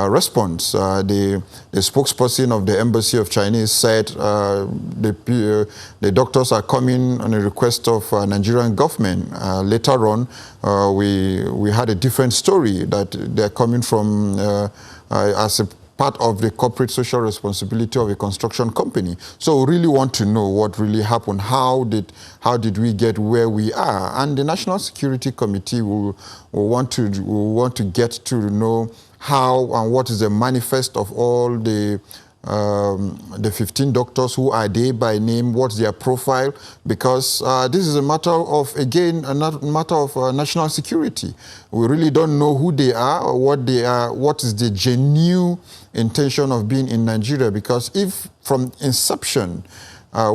response. The spokesperson of the Embassy of Chinese said the doctors are coming on a request of Nigerian government. Later on, we had a different story that they're coming from as a part of the corporate social responsibility of a construction company. So we really want to know what really happened. How did we get where we are? And the National Security Committee will want to get to know how and what is the manifest of all the 15 doctors, who are they by name, what's their profile, because this is a matter of, again, a matter of national security. We really don't know who they are or what they are, what is the genuine intention of being in Nigeria, because if from inception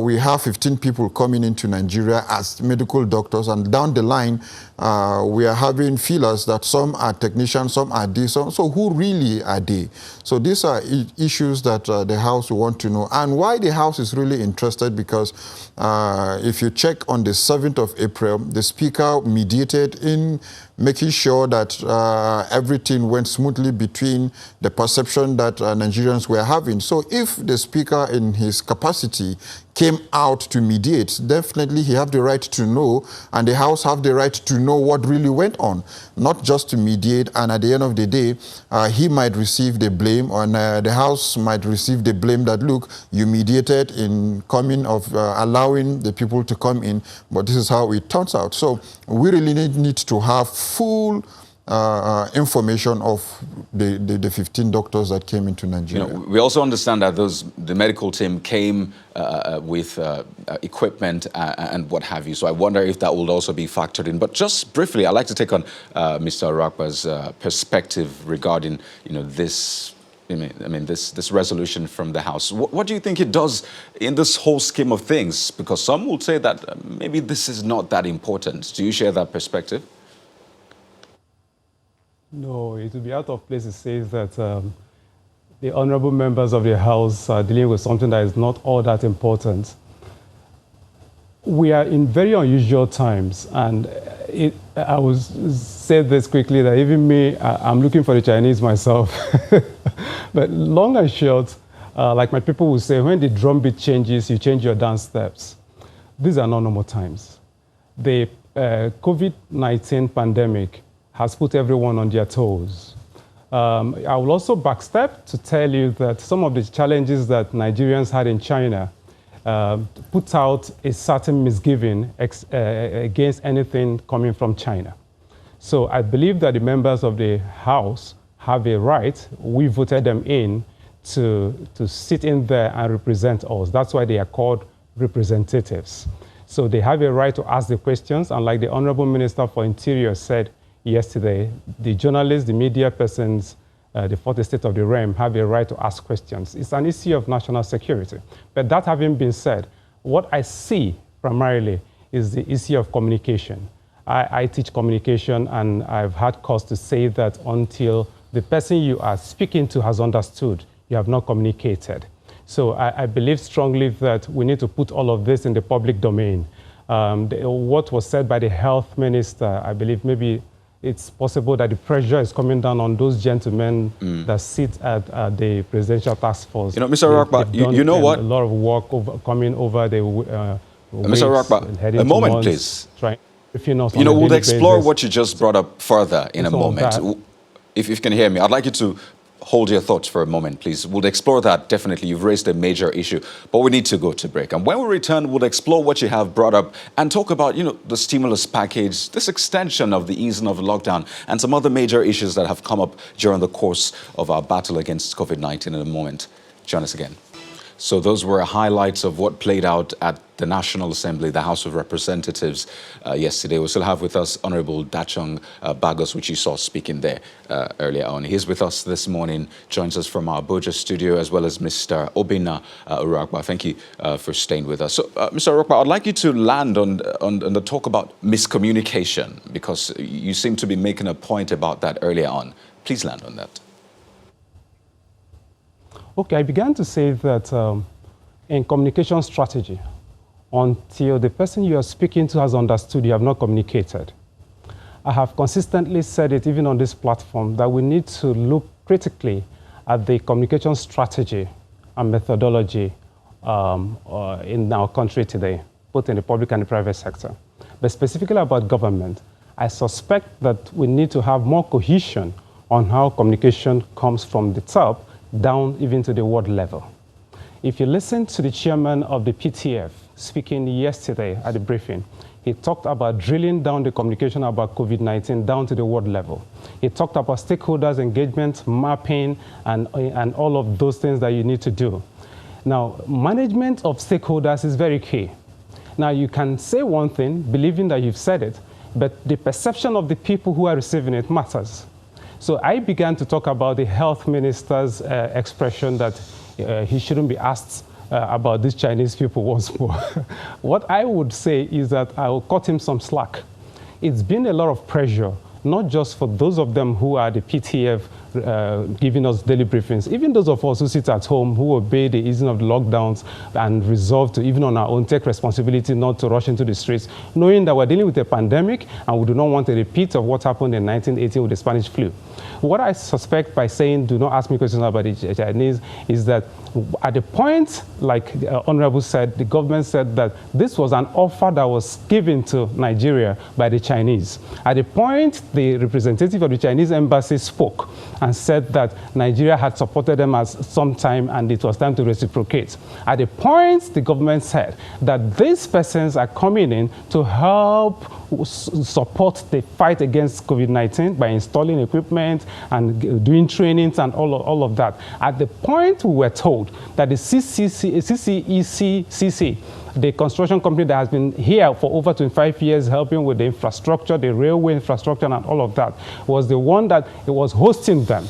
we have 15 people coming into Nigeria as medical doctors, and down the line we are having feelers that some are technicians, some are this, so who really are they? So these are issues that the House will want to know. And why the House is really interested, because if you check on the 7th of April, the Speaker mediated in making sure that everything went smoothly between the perception that Nigerians were having. So if the Speaker in his capacity came out to mediate, definitely he have the right to know, and the House have the right to know what really went on, not just to mediate, and at the end of the day, he might receive the blame, and the House might receive the blame that, look, you mediated in coming of allowing the people to come in, but this is how it turns out. So we really need to have full information of the 15 doctors that came into Nigeria. You know, we also understand that the medical team came with equipment and what have you. So I wonder if that will also be factored in. But just briefly, I'd like to take on Mr. Arakpa's perspective regarding, you know, this. This resolution from the House. What do you think it does in this whole scheme of things? Because some will say that maybe this is not that important. Do you share that perspective? No, it would be out of place to say that the honorable members of the House are dealing with something that is not all that important. We are in very unusual times, and I will say this quickly, that even me, I'm looking for the Chinese myself. But long and short, like my people will say, when the drumbeat changes, you change your dance steps. These are not normal times. The COVID-19 pandemic has put everyone on their toes. I will also backstep to tell you that some of the challenges that Nigerians had in China put out a certain misgiving against anything coming from China. So I believe that the members of the House have a right, we voted them in, to sit in there and represent us. That's why they are called representatives. So they have a right to ask the questions, and like the Honorable Minister for Interior said, yesterday, the journalists, the media persons, the fourth estate of the realm have a right to ask questions. It's an issue of national security. But that having been said, what I see primarily is the issue of communication. I teach communication, and I've had cause to say that until the person you are speaking to has understood, you have not communicated. So I believe strongly that we need to put all of this in the public domain. What was said by the health minister, I believe maybe it's possible that the pressure is coming down on those gentlemen that sit at the presidential task force. You know, Mr. Rockba, you know what? A lot of work coming over the Mr. Rockba, a moment, please. You know, we'll explore what you just brought up further in a moment. If you can hear me, I'd like you to hold your thoughts for a moment, please. We'll explore that, definitely. You've raised a major issue, but we need to go to break. And when we return, we'll explore what you have brought up and talk about, you know, the stimulus package, this extension of the easing of the lockdown, and some other major issues that have come up during the course of our battle against COVID-19 in a moment. Join us again. So those were highlights of what played out at the National Assembly, the House of Representatives yesterday. We still have with us Honorable Dachong Bagos, which you saw speaking there earlier on. He's with us this morning, joins us from our Abuja studio, as well as Mr. Obinna Uragba. Thank you for staying with us. So, Mr. Uragba, I'd like you to land on the talk about miscommunication, because you seem to be making a point about that earlier on. Please land on that. Okay, I began to say that in communication strategy, until the person you are speaking to has understood, you have not communicated. I have consistently said it, even on this platform, that we need to look critically at the communication strategy and methodology in our country today, both in the public and the private sector. But specifically about government, I suspect that we need to have more cohesion on how communication comes from the top down even to the ward level. If you listen to the chairman of the PTF speaking yesterday at the briefing, he talked about drilling down the communication about COVID-19 down to the ward level. He talked about stakeholders engagement, mapping, and all of those things that you need to do. Now, management of stakeholders is very key. Now, you can say one thing, believing that you've said it, but the perception of the people who are receiving it matters. So I began to talk about the health minister's expression that he shouldn't be asked about these Chinese people once more. What I would say is that I will cut him some slack. It's been a lot of pressure, not just for those of them who are the PTF giving us daily briefings, even those of us who sit at home, who obey the easing of the lockdowns and resolve to, even on our own, take responsibility not to rush into the streets, knowing that we're dealing with a pandemic and we do not want a repeat of what happened in 1918 with the Spanish flu. What I suspect by saying, do not ask me questions about the Chinese, is that at the point, like the Honorable said, the government said that this was an offer that was given to Nigeria by the Chinese. At the point, the representative of the Chinese embassy spoke and said that Nigeria had supported them at some time and it was time to reciprocate. At the point, the government said that these persons are coming in to help support the fight against COVID-19 by installing equipment and doing trainings and all of that. At the point, we were told that the CCECC, the construction company that has been here for over 25 years helping with the infrastructure, the railway infrastructure and all of that, was the one that was hosting them.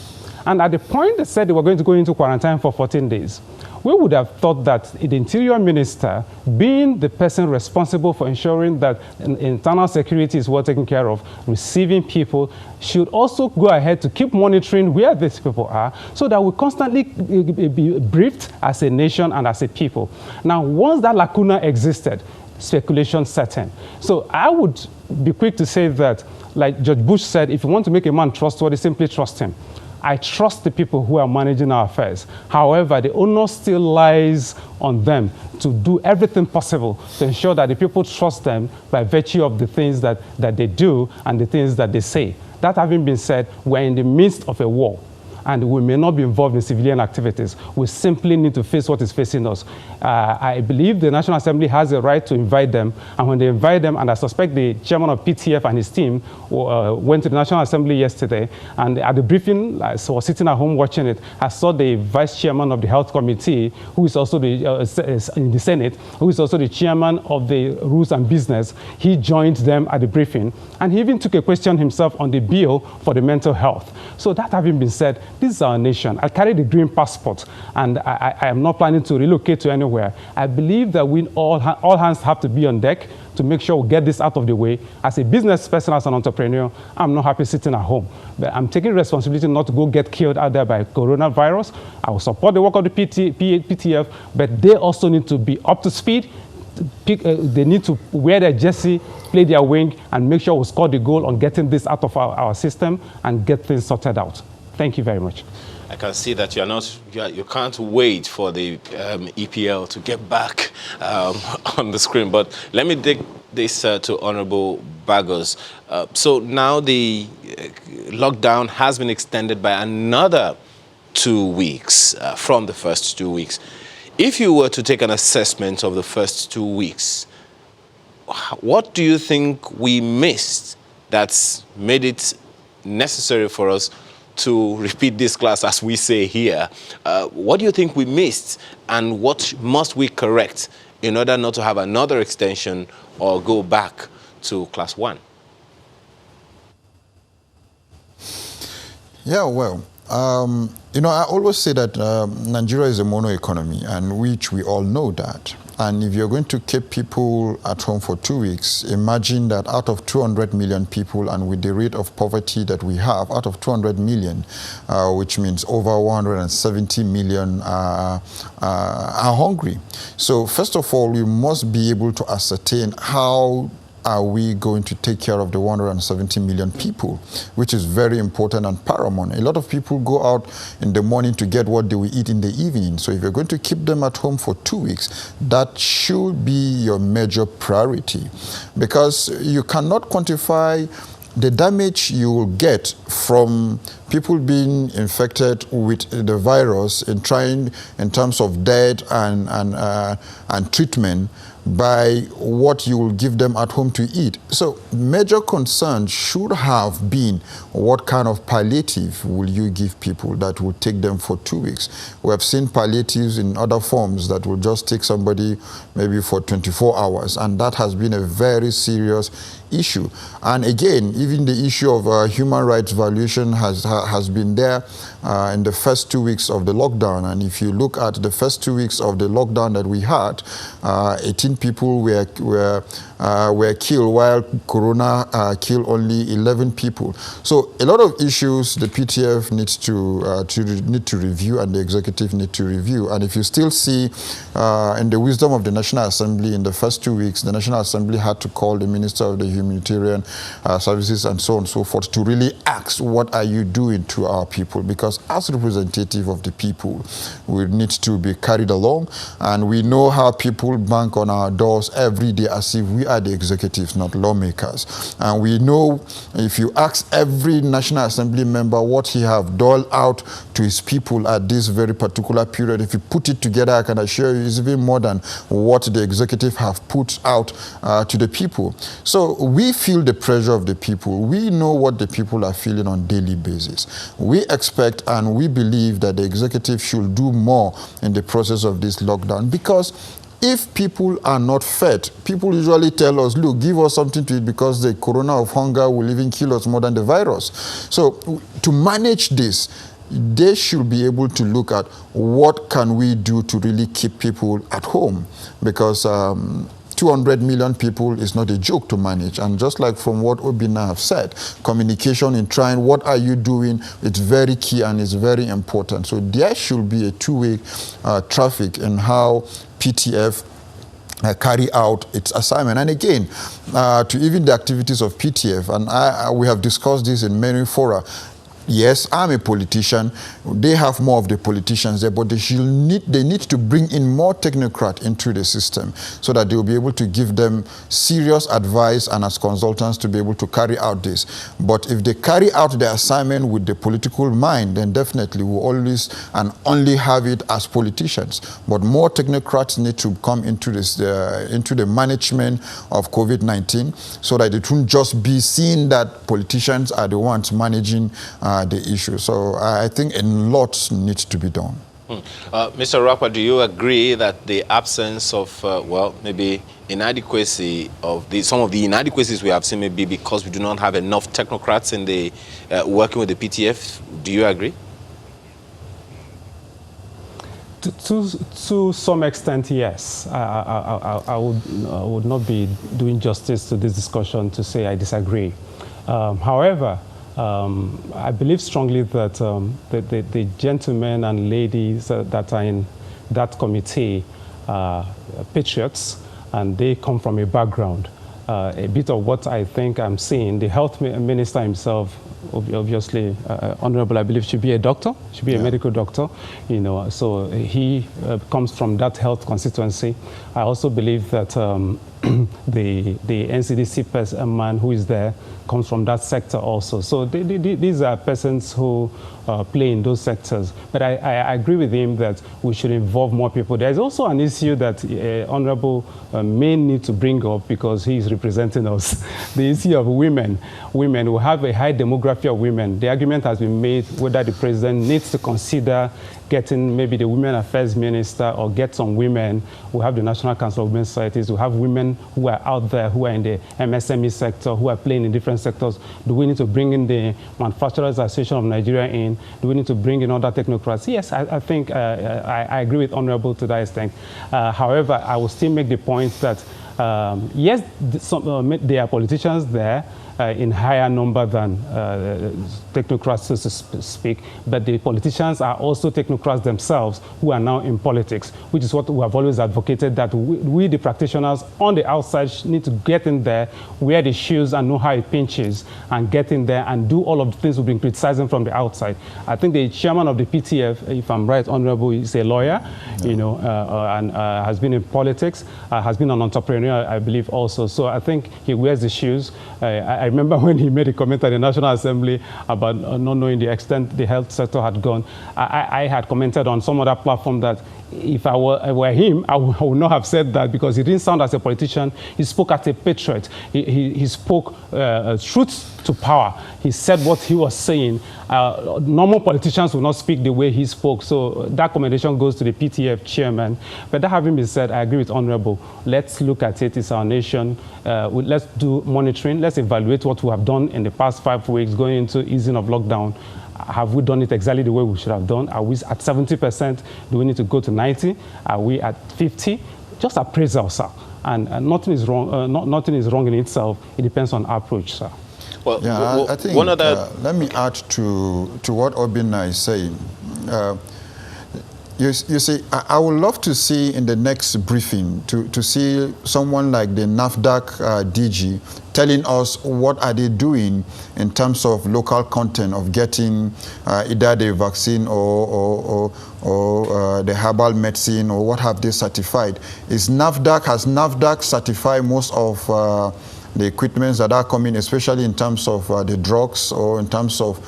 And at the point they said they were going to go into quarantine for 14 days, we would have thought that the Interior Minister, being the person responsible for ensuring that internal security is well taken care of, receiving people, should also go ahead to keep monitoring where these people are so that we constantly be briefed as a nation and as a people. Now, once that lacuna existed, speculation set in. So I would be quick to say that, like Judge Bush said, if you want to make a man trustworthy, simply trust him. I trust the people who are managing our affairs. However, the onus still lies on them to do everything possible to ensure that the people trust them by virtue of the things that they do and the things that they say. That having been said, we're in the midst of a war. and we may not be involved in civilian activities. We simply need to face what is facing us. I believe the National Assembly has a right to invite them, and when they invite them, and I suspect the chairman of PTF and his team went to the National Assembly yesterday, and at the briefing, I was sitting at home watching it, I saw the vice chairman of the Health Committee, who is also in the Senate, who is also the chairman of the Rules and Business. He joined them at the briefing, and he even took a question himself on the bill for the mental health. So that having been said, this is our nation. I carry the green passport, and I am not planning to relocate to anywhere. I believe that we all hands have to be on deck to make sure we get this out of the way. As a business person, as an entrepreneur, I'm not happy sitting at home. But I'm taking responsibility not to go get killed out there by coronavirus. I will support the work of the PTF, but they also need to be up to speed. They need to wear their jersey, play their wing, and make sure we score the goal on getting this out of our system and get things sorted out. Thank you very much. I can see that you can't wait for the EPL to get back on the screen. But let me take this to Honorable Bagos. So now the lockdown has been extended by another 2 weeks from the first 2 weeks. If you were to take an assessment of the first 2 weeks, what do you think we missed that's made it necessary for us to repeat this class, as we say here? What do you think we missed, and what must we correct in order not to have another extension or go back to class 1? Yeah, well, you know, I always say that Nigeria is a mono economy, and which we all know that. And if you're going to keep people at home for 2 weeks, imagine that out of 200 million people, and with the rate of poverty that we have, out of 200 million, which means over 170 million are hungry. So first of all, we must be able to ascertain how are we going to take care of the 170 million people, which is very important and paramount. A lot of people go out in the morning to get what they will eat in the evening. So if you're going to keep them at home for 2 weeks, that should be your major priority, because you cannot quantify the damage you will get from people being infected with the virus in terms of death and treatment by what you will give them at home to eat. So major concern should have been, what kind of palliative will you give people that will take them for 2 weeks? We have seen palliatives in other forms that will just take somebody maybe for 24 hours, and that has been a very serious issue. And again, even the issue of human rights violation has been there in the first 2 weeks of the lockdown. And if you look at the first 2 weeks of the lockdown that we had, 18 people were killed, while Corona killed only 11 people. So a lot of issues the PTF needs to review, and the executive need to review. And if you still see in the wisdom of the National Assembly, in the first 2 weeks, the National Assembly had to call the Minister of the Humanitarian Services and so on and so forth to really ask, what are you doing to our people? Because as representative of the people, we need to be carried along, and we know how people bank on our doors every day as if we are the executives, not lawmakers. And we know if you ask every National Assembly member what he have doled out to his people at this very particular period, if you put it together, I can assure you it's even more than what the executive have put out to the people. So we feel the pressure of the people. We know what the people are feeling on a daily basis. We expect and we believe that the executive should do more in the process of this lockdown, because if people are not fed, people usually tell us, look, give us something to eat, because the corona of hunger will even kill us more than the virus. So to manage this, they should be able to look at what can we do to really keep people at home, because 200 million people is not a joke to manage. And just like from what Obina have said, communication in trying, what are you doing, it's very key and it's very important. So there should be a two-way traffic in how PTF carry out its assignment. And again, to even the activities of PTF, and we have discussed this in many fora, yes, I'm a politician. They have more of the politicians there, but they need to bring in more technocrats into the system so that they'll be able to give them serious advice and as consultants to be able to carry out this. But if they carry out the assignment with the political mind, then definitely we'll always and only have it as politicians. But more technocrats need to come into this, into the management of COVID-19 so that it won't just be seen that politicians are the ones managing the issue. So I think a lot needs to be done. Mr. Rappa, do you agree that the absence of, well, maybe inadequacy of some of the inadequacies we have seen may be because we do not have enough technocrats in the working with the PTF? Do you agree? To some extent, yes. I would not be doing justice to this discussion to say I disagree. However, I believe strongly that the gentlemen and ladies that are in that committee are patriots, and they come from a background. A bit of what I think I'm seeing, the health minister himself, obviously, honorable, I believe, should be a doctor, should be a medical doctor, you know, so he comes from that health constituency. I also believe that the NCDC man who is there comes from that sector also. So these are persons who play in those sectors. But I agree with him that we should involve more people. There's also an issue that Honorable may need to bring up because he is representing us. The issue of women. Women who have a high demography of women. The argument has been made whether the president needs to consider getting maybe the Women Affairs Minister or get some women who have the National Council of Women's Societies, who have women who are out there, who are in the MSME sector, who are playing in different sectors. Do we need to bring in the Manufacturers Association of Nigeria in? Do we need to bring in other technocrats? Yes, I think I agree with Honorable to that extent. However, I will still make the point that yes, there are politicians there in higher number than technocrats, so to speak, but the politicians are also technocrats themselves who are now in politics, which is what we have always advocated, that we the practitioners on the outside need to get in there, wear the shoes and know how it pinches, and get in there and do all of the things we've been criticizing from the outside. I think the chairman of the PTF, if I'm right, Honorable, is a lawyer, you know, and has been in politics, has been an entrepreneur, I believe, also. So I think he wears the shoes. I remember when he made a comment at the National Assembly about not knowing the extent the health sector had gone. I had commented on some other platform that if I were him, I would not have said that, because he didn't sound as a politician. He spoke as a patriot. He spoke truth to power. He said what he was saying. Normal politicians will not speak the way he spoke. So that commendation goes to the PTF chairman. But that having been said, I agree with Honorable. Let's look at it. It's our nation. Let's do monitoring. Let's evaluate what we have done in the past 5 weeks going into easing of lockdown. Have we done it exactly the way we should have done? Are we at 70%? Do we need to go to 90? Are we at 50? Just appraise ourselves. And nothing is wrong. Nothing is wrong in itself. It depends on our approach, sir. Well, yeah, I think one other. Let me add to what Obinna is saying. You see, I would love to see in the next briefing to see someone like the NAFDAC DG telling us what are they doing in terms of local content of getting either the vaccine or the herbal medicine, or what have they certified. Has NAFDAC certified most of the equipments that are coming, especially in terms of the drugs or in terms of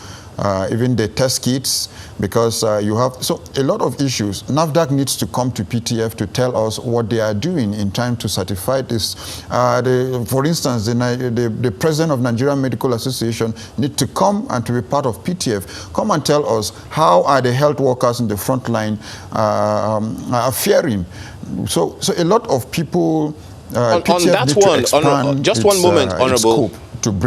even the test kits, because you have a lot of issues. NAFDAC needs to come to PTF to tell us what they are doing in time to certify this. For instance, the president of Nigerian Medical Association needs to come and to be part of PTF. Come and tell us how are the health workers in the front line are faring. So a lot of people. On that one, Honorable, just one moment, Honorable.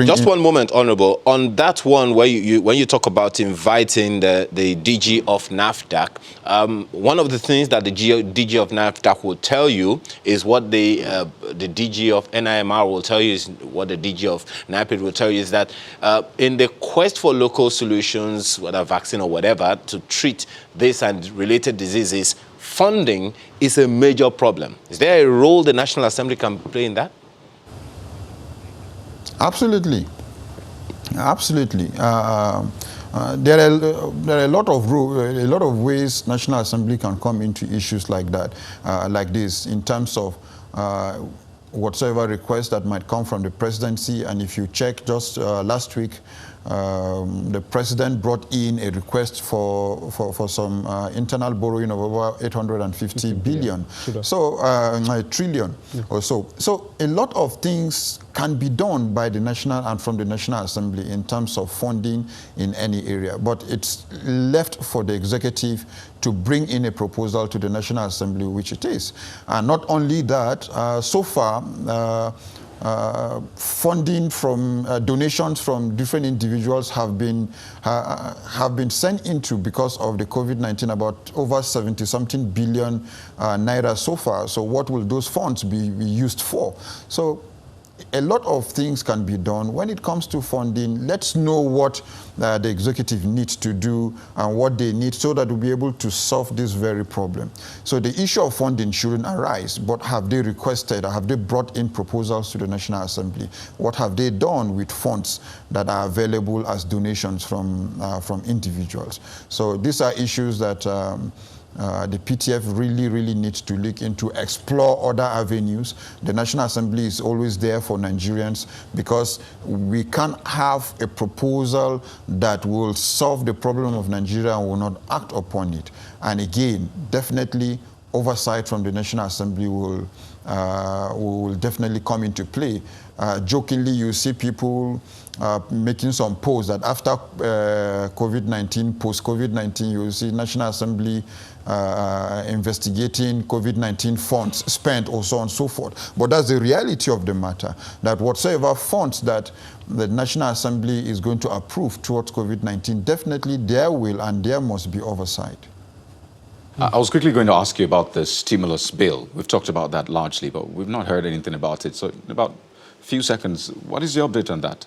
Just one moment, Honorable. On that one, where when you talk about inviting the DG of NAFDAC, one of the things that the DG of NAFDAC will tell you is what the DG of NIMR will tell you, is what the DG of NIPID will tell you, is that in the quest for local solutions, whether vaccine or whatever, to treat this and related diseases, funding is a major problem. Is there a role the National Assembly can play in that? Absolutely. Absolutely. There are a lot of ways National Assembly can come into issues like that, like this, in terms of whatsoever request that might come from the presidency. And if you check just last week, the president brought in a request for some internal borrowing of over 850 billion. So a trillion or so. So a lot of things can be done by the National and from the National Assembly in terms of funding in any area. But it's left for the executive to bring in a proposal to the National Assembly, which it is. And not only that, so far, funding from donations from different individuals have been sent into, because of the COVID-19, about over 70-something billion naira so far. So what will those funds be used for? So a lot of things can be done. When it comes to funding, let's know what the executive needs to do and what they need, so that we'll be able to solve this very problem. So the issue of funding shouldn't arise, but have they requested, or have they brought in proposals to the National Assembly? What have they done with funds that are available as donations from individuals? So these are issues that the PTF really needs to look into, explore other avenues. The National Assembly is always there for Nigerians, because we can't have a proposal that will solve the problem of Nigeria and will not act upon it. And again, definitely oversight from the National Assembly will definitely come into play. Jokingly, you see people making some posts that after COVID-19, post-COVID-19, you will see National Assembly investigating COVID-19 funds spent, or so on and so forth. But that's the reality of the matter, that whatsoever funds that the National Assembly is going to approve towards COVID-19, definitely there will and there must be oversight. I was quickly going to ask you about the stimulus bill. We've talked about that largely, but we've not heard anything about it. So in about a few seconds, what is your update on that?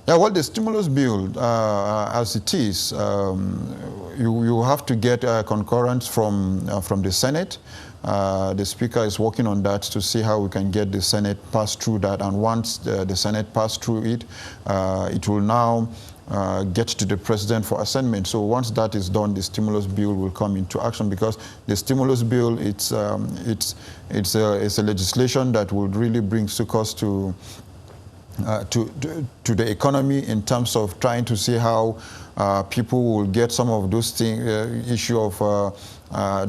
Yeah, well, the stimulus bill, as it is, you have to get concurrence from the Senate. The Speaker is working on that to see how we can get the Senate passed through that. And once the Senate passed through it, it will now get to the President for assignment. So once that is done, the stimulus bill will come into action, because the stimulus bill, it's a legislation that will really bring succors to the economy, in terms of trying to see how people will get some of those things, issue of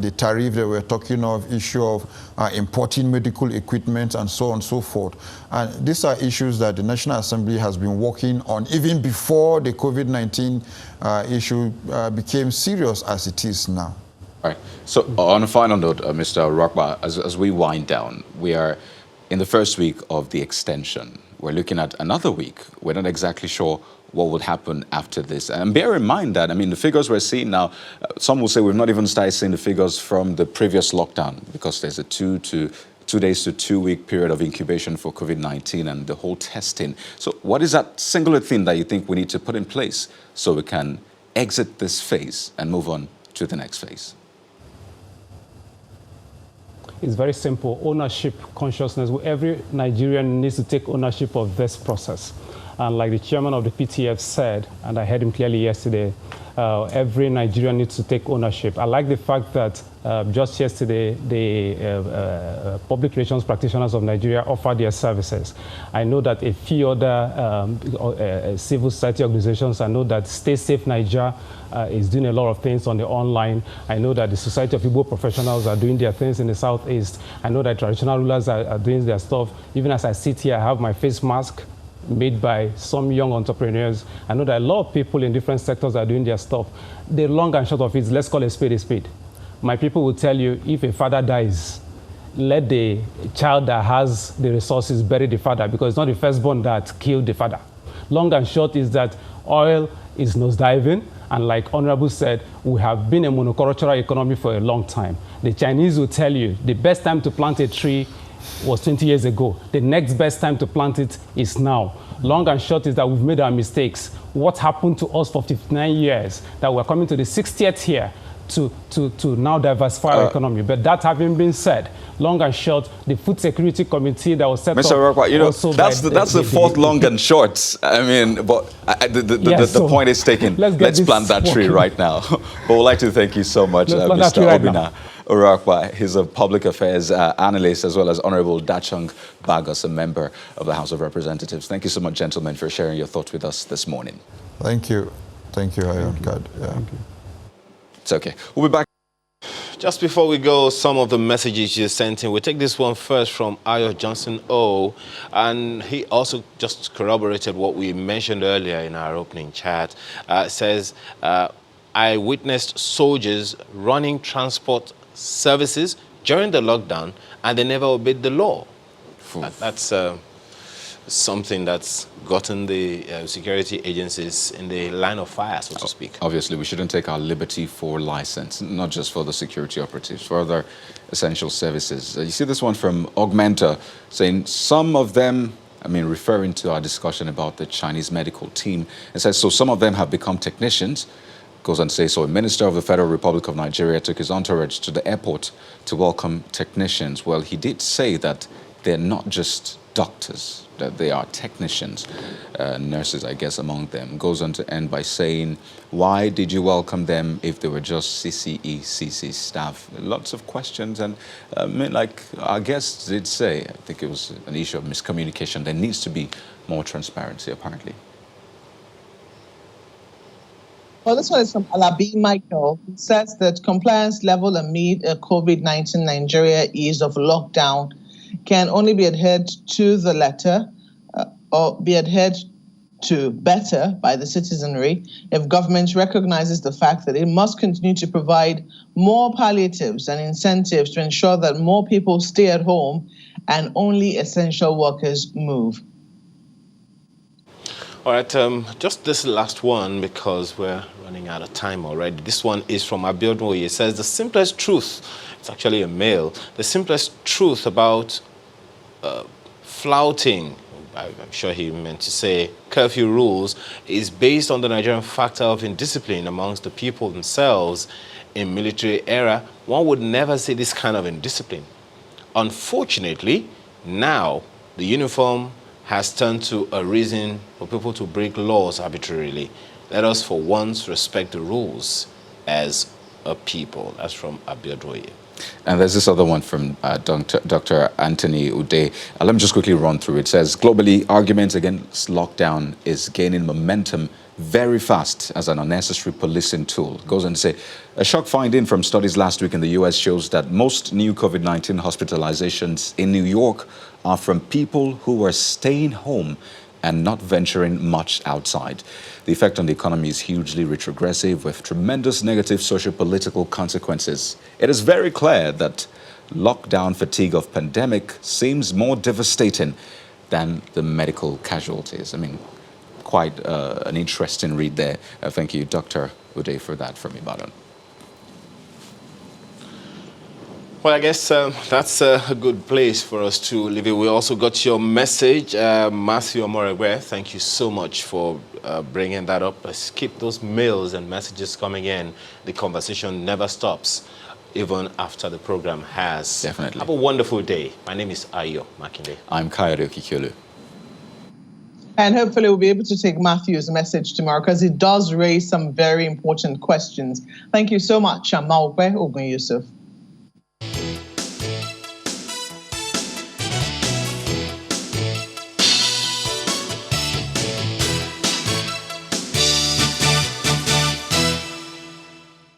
the tariff that we're talking of, issue of importing medical equipment, and so on and so forth. And these are issues that the National Assembly has been working on even before the COVID-19 issue became serious as it is now. All right. So on a final note, Mr. Rokba, as we wind down, we are in the first week of the extension. We're looking at another week. We're not exactly sure what will happen after this. And bear in mind that, I mean, the figures we're seeing now, some will say we've not even started seeing the figures from the previous lockdown, because there's a 2 days to 2 week period of incubation for COVID-19 and the whole testing. So what is that singular thing that you think we need to put in place so we can exit this phase and move on to the next phase? It's very simple. Ownership consciousness. Every Nigerian needs to take ownership of this process. And like the chairman of the PTF said, and I heard him clearly yesterday, every Nigerian needs to take ownership. I like the fact that just yesterday, the public relations practitioners of Nigeria offered their services. I know that a few other civil society organizations, I know that Stay Safe Nigeria is doing a lot of things on the online. I know that the Society of Igbo Professionals are doing their things in the Southeast. I know that traditional rulers are doing their stuff. Even as I sit here, I have my face mask made by some young entrepreneurs. I know that a lot of people in different sectors are doing their stuff. The long and short of it is, let's call a spade a spade. My people will tell you, if a father dies, let the child that has the resources bury the father, because it's not the firstborn that killed the father. Long and short is that oil is nosediving, and like Honorable said, we have been a monocultural economy for a long time. The Chinese will tell you the best time to plant a tree was 20 years ago. The next best time to plant it is now. Long and short is that we've made our mistakes. What happened to us for 59 years, that we're coming to the 60th year, to now diversify our economy. But that having been said, long and short, the Food Security Committee that was set up... Mr. Rockwell, you know, that's the fourth long and short. I mean, but the point is taken. Let's plant that tree right now. But we'd like to thank you so much, Mr. Obina Urakwa. He's a public affairs analyst, as well as Honorable Dachung Bagos, a member of the House of Representatives. Thank you so much, gentlemen, for sharing your thoughts with us this morning. Thank you. Thank you, Iron God. Yeah. Thank you. It's okay. We'll be back. Just before we go, some of the messages you sent in. We'll take this one first from Ayo Johnson O. And he also just corroborated what we mentioned earlier in our opening chat. Says, I witnessed soldiers running transport services during the lockdown, and they never obeyed the law. That's something that's gotten the security agencies in the line of fire, so to speak. Obviously, we shouldn't take our liberty for license, not just for the security operatives, for other essential services. You see this one from Augmenta saying some of them, I mean, referring to our discussion about the Chinese medical team, it says, so some of them have become technicians. Goes on to say, so a minister of the Federal Republic of Nigeria took his entourage to the airport to welcome technicians. Well, he did say that they're not just doctors, that they are technicians, nurses, I guess, among them. Goes on to end by saying, why did you welcome them if they were just CC staff? Lots of questions, and I mean, like our guests did say, I think it was an issue of miscommunication. There needs to be more transparency, apparently. Well, this one is from Alabi Michael, who says that compliance level amid COVID-19 Nigeria ease of lockdown can only be adhered to the letter or be adhered to better by the citizenry if government recognizes the fact that it must continue to provide more palliatives and incentives to ensure that more people stay at home and only essential workers move. All right, just this last one, because we're running out of time already. This one is from Abiodun. It says, the simplest truth, it's actually a male, the simplest truth about flouting, I'm sure he meant to say curfew rules, is based on the Nigerian factor of indiscipline amongst the people themselves. In military era, one would never see this kind of indiscipline. Unfortunately, now the uniform has turned to a reason for people to break laws arbitrarily. Let us for once respect the rules as a people. That's from Abiodun. And there's this other one from Dr. Anthony Ude. Let me just quickly run through. It says, globally, arguments against lockdown is gaining momentum very fast as an unnecessary policing tool. It goes on to say, a shock finding from studies last week in the US shows that most new COVID-19 hospitalizations in New York are from people who are staying home and not venturing much outside. The effect on the economy is hugely retrogressive with tremendous negative socio-political consequences. It is very clear that lockdown fatigue of pandemic seems more devastating than the medical casualties. I mean, quite an interesting read there. Thank you, Dr. Ude, for that from Ibadan. Well, I guess that's a good place for us to leave it. We also got your message, Matthew Amoregwe. Thank you so much for bringing that up. Let's keep those mails and messages coming in. The conversation never stops, even after the program has. Definitely. Have a wonderful day. My name is Ayo Makinde. I'm Kayode Okikiolu. And hopefully we'll be able to take Matthew's message tomorrow, because it does raise some very important questions. Thank you so much, Amaokwe Ogun Yusuf.